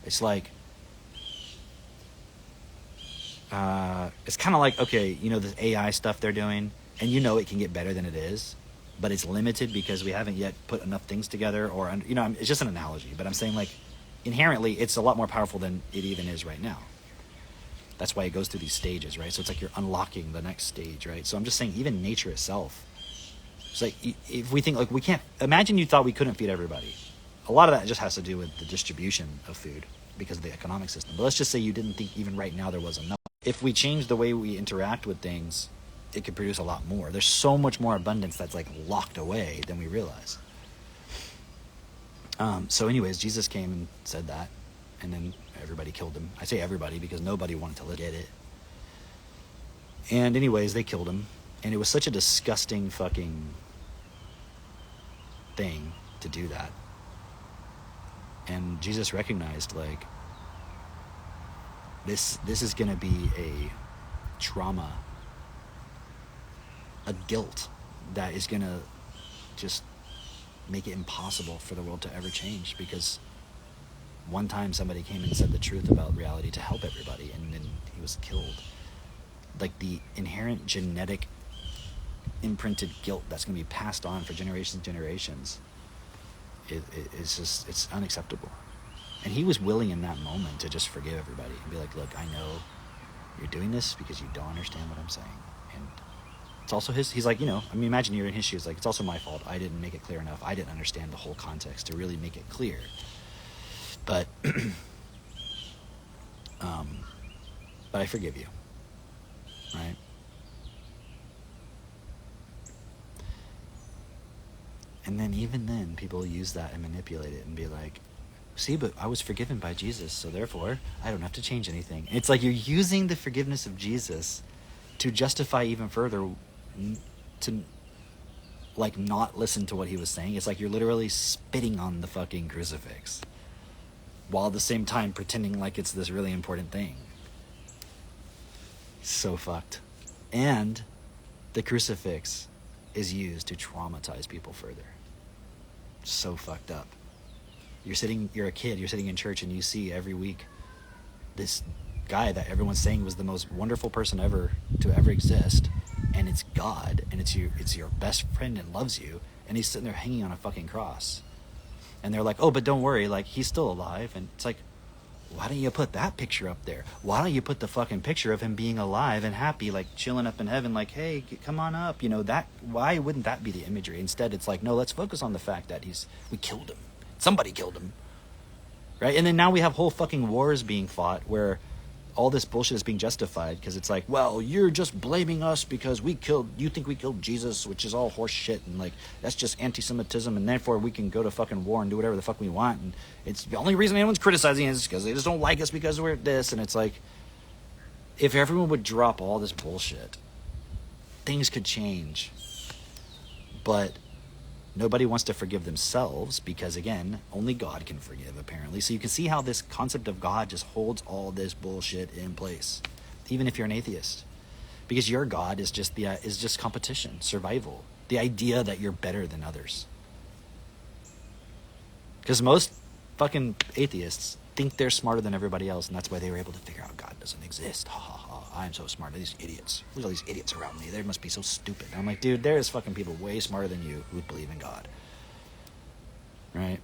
[SPEAKER 1] It's like, it's kind of like, okay, you know, the AI stuff they're doing, and you know it can get better than it is, but it's limited because we haven't yet put enough things together, or, you know, it's just an analogy, but I'm saying, like, inherently, it's a lot more powerful than it even is right now. That's why it goes through these stages, right? So it's like you're unlocking the next stage, right? So I'm just saying, even nature itself, it's like, if we think, like, we can't, imagine you thought we couldn't feed everybody. A lot of that just has to do with the distribution of food because of the economic system. But let's just say you didn't think even right now there was enough. If we change the way we interact with things, it could produce a lot more. There's so much more abundance that's, like, locked away than we realize. So anyways, Jesus came and said that, and then everybody killed him. I say everybody because nobody wanted to get it. And anyways, they killed him, and it was such a disgusting fucking thing to do that. And Jesus recognized, like, this is going to be a trauma, a guilt that is going to just make it impossible for the world to ever change, because one time somebody came and said the truth about reality to help everybody, and then he was killed. Like, the inherent genetic imprinted guilt that's going to be passed on for generations and generations, it's just, it's unacceptable. And he was willing in that moment to just forgive everybody and be like, look, I know you're doing this because you don't understand what I'm saying, and it's also he's like, you know, I mean, imagine you're in his shoes, like, it's also my fault. I didn't make it clear enough. I didn't understand the whole context to really make it clear. But, but I forgive you, right? And then even then, people use that and manipulate it and be like, see, but I was forgiven by Jesus, so therefore I don't have to change anything. It's like you're using the forgiveness of Jesus to justify even further to, like, not listen to what he was saying. It's like you're literally spitting on the fucking crucifix while at the same time pretending like it's this really important thing. So fucked. And the crucifix is used to traumatize people further. So fucked up. You're a kid, you're sitting in church, and you see every week this guy that everyone's saying was the most wonderful person ever to ever exist, and it's God, and it's your best friend and loves you, and he's sitting there hanging on a fucking cross. And they're like, oh, but don't worry, like, he's still alive. And it's like, why don't you put that picture up there? Why don't you put the fucking picture of him being alive and happy, like, chilling up in heaven, like, hey, come on up, you know, that, why wouldn't that be the imagery? Instead, it's like, no, let's focus on the fact that we killed him. Somebody killed him, right? And then now we have whole fucking wars being fought where all this bullshit is being justified because it's like, well, you're just blaming us because you think we killed Jesus, which is all horse shit, and like that's just anti-Semitism, and therefore we can go to fucking war and do whatever the fuck we want, and it's the only reason anyone's criticizing us is because they just don't like us because we're this. And it's like, if everyone would drop all this bullshit, things could change. But nobody wants to forgive themselves because, again, only God can forgive, apparently. So you can see how this concept of God just holds all this bullshit in place, even if you're an atheist. Because your God is just competition, survival, the idea that you're better than others. Because most fucking atheists think they're smarter than everybody else, and that's why they were able to figure out God doesn't exist. Ha ha ha. I'm so smart. These idiots. Look at all these idiots around me. They must be so stupid. And I'm like, dude, there's fucking people way smarter than you who believe in God. Right?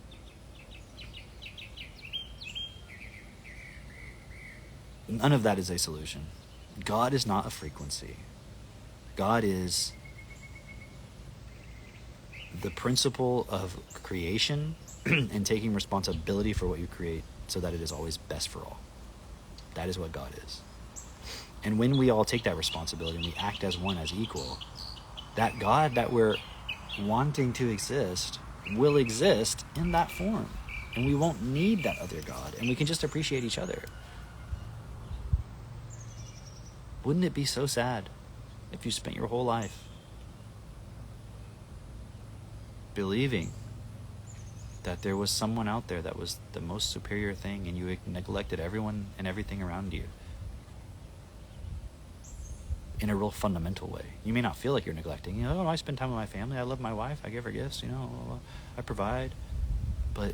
[SPEAKER 1] None of that is a solution. God is not a frequency. God is the principle of creation and taking responsibility for what you create so that it is always best for all. That is what God is. And when we all take that responsibility and we act as one, as equal, that God that we're wanting to exist will exist in that form. And we won't need that other God. And we can just appreciate each other. Wouldn't it be so sad if you spent your whole life believing that there was someone out there that was the most superior thing and you neglected everyone and everything around you? In a real fundamental way. You may not feel like you're neglecting. I spend time with my family. I love my wife. I give her gifts. I provide. But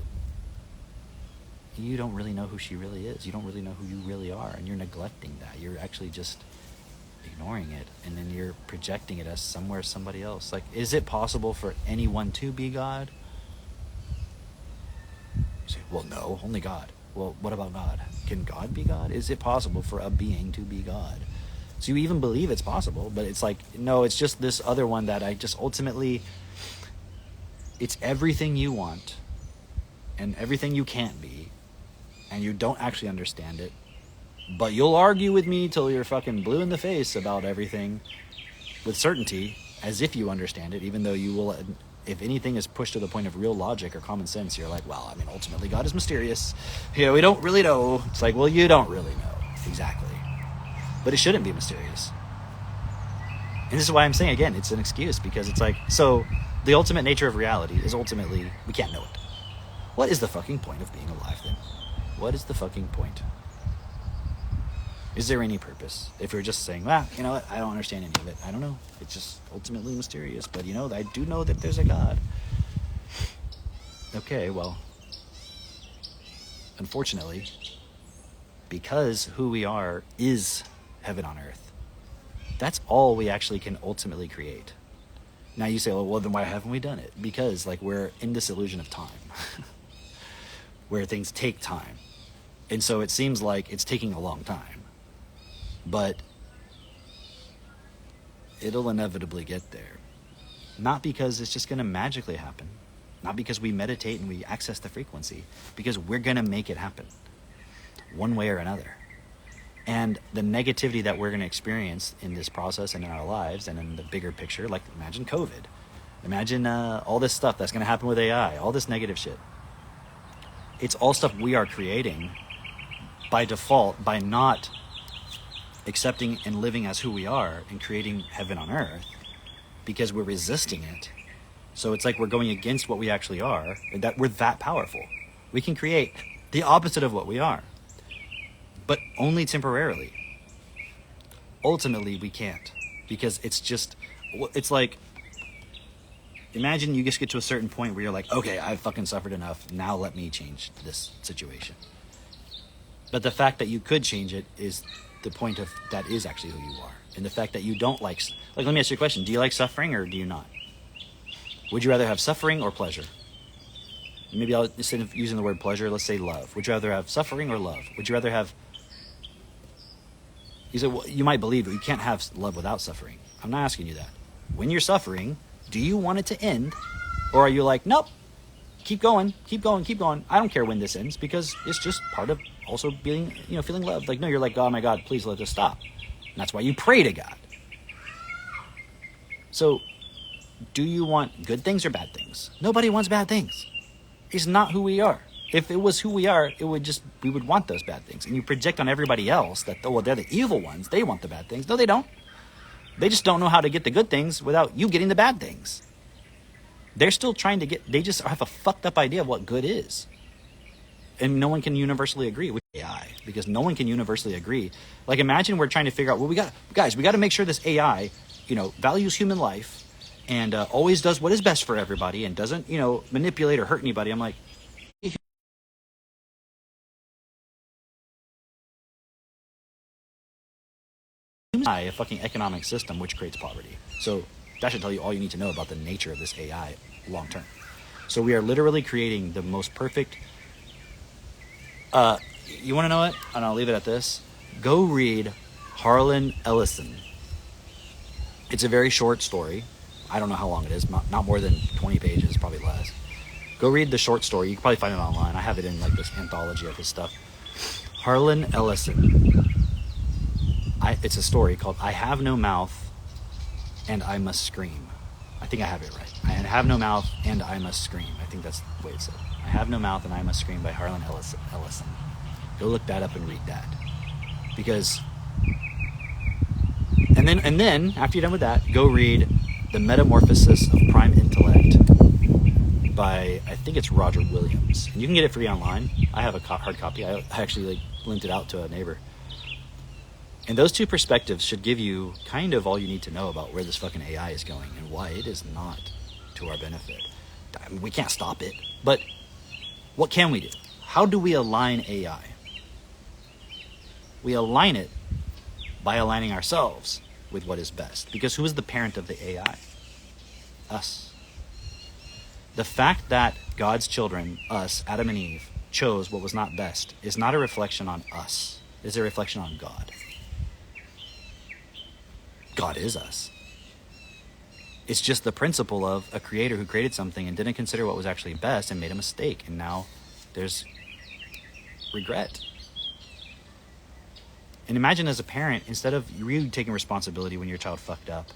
[SPEAKER 1] you don't really know who she really is. You don't really know who you really are. And you're neglecting that. You're actually just ignoring it. And then you're projecting it as somebody else. Like, is it possible for anyone to be God? You say, well, no, only God. Well, what about God? Can God be God? Is it possible for a being to be God? So you even believe it's possible, but it's like, no, it's just this other one that I just ultimately, it's everything you want and everything you can't be, and you don't actually understand it, but you'll argue with me till you're fucking blue in the face about everything with certainty, as if you understand it, even though you will, if anything is pushed to the point of real logic or common sense, you're like, well, I mean, ultimately God is mysterious. We don't really know. It's like, well, you don't really know. Exactly. But it shouldn't be mysterious. And this is why I'm saying, again, it's an excuse, because it's like, so the ultimate nature of reality is ultimately, we can't know it. What is the fucking point of being alive then? What is the fucking point? Is there any purpose? If you're just saying, you know what, I don't understand any of it. I don't know. It's just ultimately mysterious. But, I do know that there's a God. Okay, well, unfortunately, because who we are is heaven on earth. That's all we actually can ultimately create. Now you say, well, then why haven't we done it? Because we're in this illusion of time where things take time. And so it seems like it's taking a long time, but it'll inevitably get there. Not because it's just going to magically happen. Not because we meditate and we access the frequency, because we're going to make it happen one way or another. And the negativity that we're going to experience in this process and in our lives and in the bigger picture, like imagine COVID. Imagine all this stuff that's going to happen with AI, all this negative shit. It's all stuff we are creating by default, by not accepting and living as who we are and creating heaven on earth, because we're resisting it. So it's like we're going against what we actually are, and that we're that powerful. We can create the opposite of what we are, but only temporarily. Ultimately, we can't, because it's like, imagine you just get to a certain point where you're like, okay, I've fucking suffered enough. Now let me change this situation. But the fact that you could change it is the point of that is actually who you are. And the fact that you don't like, let me ask you a question. Do you like suffering or do you not? Would you rather have suffering or pleasure? Maybe instead of using the word pleasure, let's say love. Would you rather have suffering or love? Would you rather have... You said, well, you might believe it. You can't have love without suffering. I'm not asking you that. When you're suffering, do you want it to end? Or are you like, nope, keep going, keep going, keep going. I don't care when this ends, because it's just part of also being, feeling loved. Like, no, you're like, oh my God, please let this stop. And that's why you pray to God. So, do you want good things or bad things? Nobody wants bad things. It's not who we are. If it was who we are, we would want those bad things. And you project on everybody else that, they're the evil ones. They want the bad things. No, they don't. They just don't know how to get the good things without you getting the bad things. They're still trying to they just have a fucked up idea of what good is. And no one can universally agree with AI, because no one can universally agree. Like, imagine we're trying to figure out, well, we got to make sure this AI, values human life and always does what is best for everybody and doesn't, manipulate or hurt anybody. I'm like, a fucking economic system which creates poverty. So that should tell you all you need to know about the nature of this AI long term. So we are literally creating the most perfect. You want to know it? And I'll leave it at this. Go read Harlan Ellison. It's a very short story. I don't know how long it is. Not more than 20 pages, probably less. Go read the short story. You can probably find it online. I have it in like this anthology of his stuff. Harlan Ellison. It's a story called I Have No Mouth and I Must Scream. I think I have it right. I have no mouth and I must scream. I think that's the way it said. I Have No Mouth and I Must Scream by Harlan Ellison. Go look that up and read that. Because and then after you're done with that, go read The Metamorphosis of Prime Intellect by, I think it's Roger Williams. And you can get it free online. I have a hard copy. I actually lent it out to a neighbor. And those two perspectives should give you kind of all you need to know about where this fucking AI is going and why it is not to our benefit. I mean, we can't stop it, but what can we do? How do we align AI? We align it by aligning ourselves with what is best. Because who is the parent of the AI? Us. The fact that God's children, us, Adam and Eve, chose what was not best is not a reflection on us. It's a reflection on God. God is us. It's just the principle of a creator who created something and didn't consider what was actually best and made a mistake. And now there's regret. And imagine as a parent, instead of you taking responsibility when your child fucked up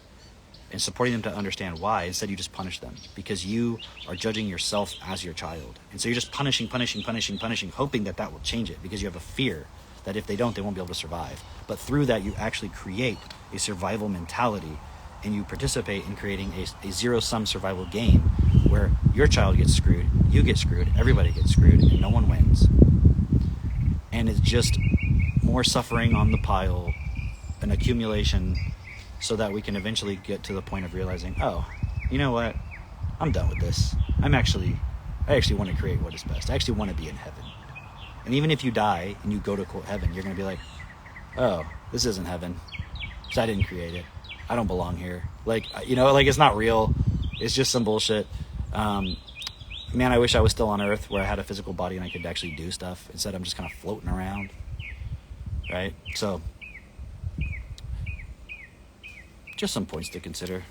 [SPEAKER 1] and supporting them to understand why, instead you just punish them because you are judging yourself as your child. And so you're just punishing, hoping that will change it because you have a fear that if they don't, they won't be able to survive. But through that, you actually create a survival mentality and you participate in creating a zero-sum survival game where your child gets screwed, you get screwed, everybody gets screwed, and no one wins. And it's just more suffering on the pile, an accumulation, so that we can eventually get to the point of realizing, oh, you know what? I'm done with this. I actually want to create what is best. I actually want to be in heaven. And even if you die and you go to heaven, you're going to be like, oh, this isn't heaven. So I didn't create it. I don't belong here. It's not real. It's just some bullshit. Man, I wish I was still on Earth where I had a physical body and I could actually do stuff. Instead, I'm just kind of floating around. Right? So, just some points to consider.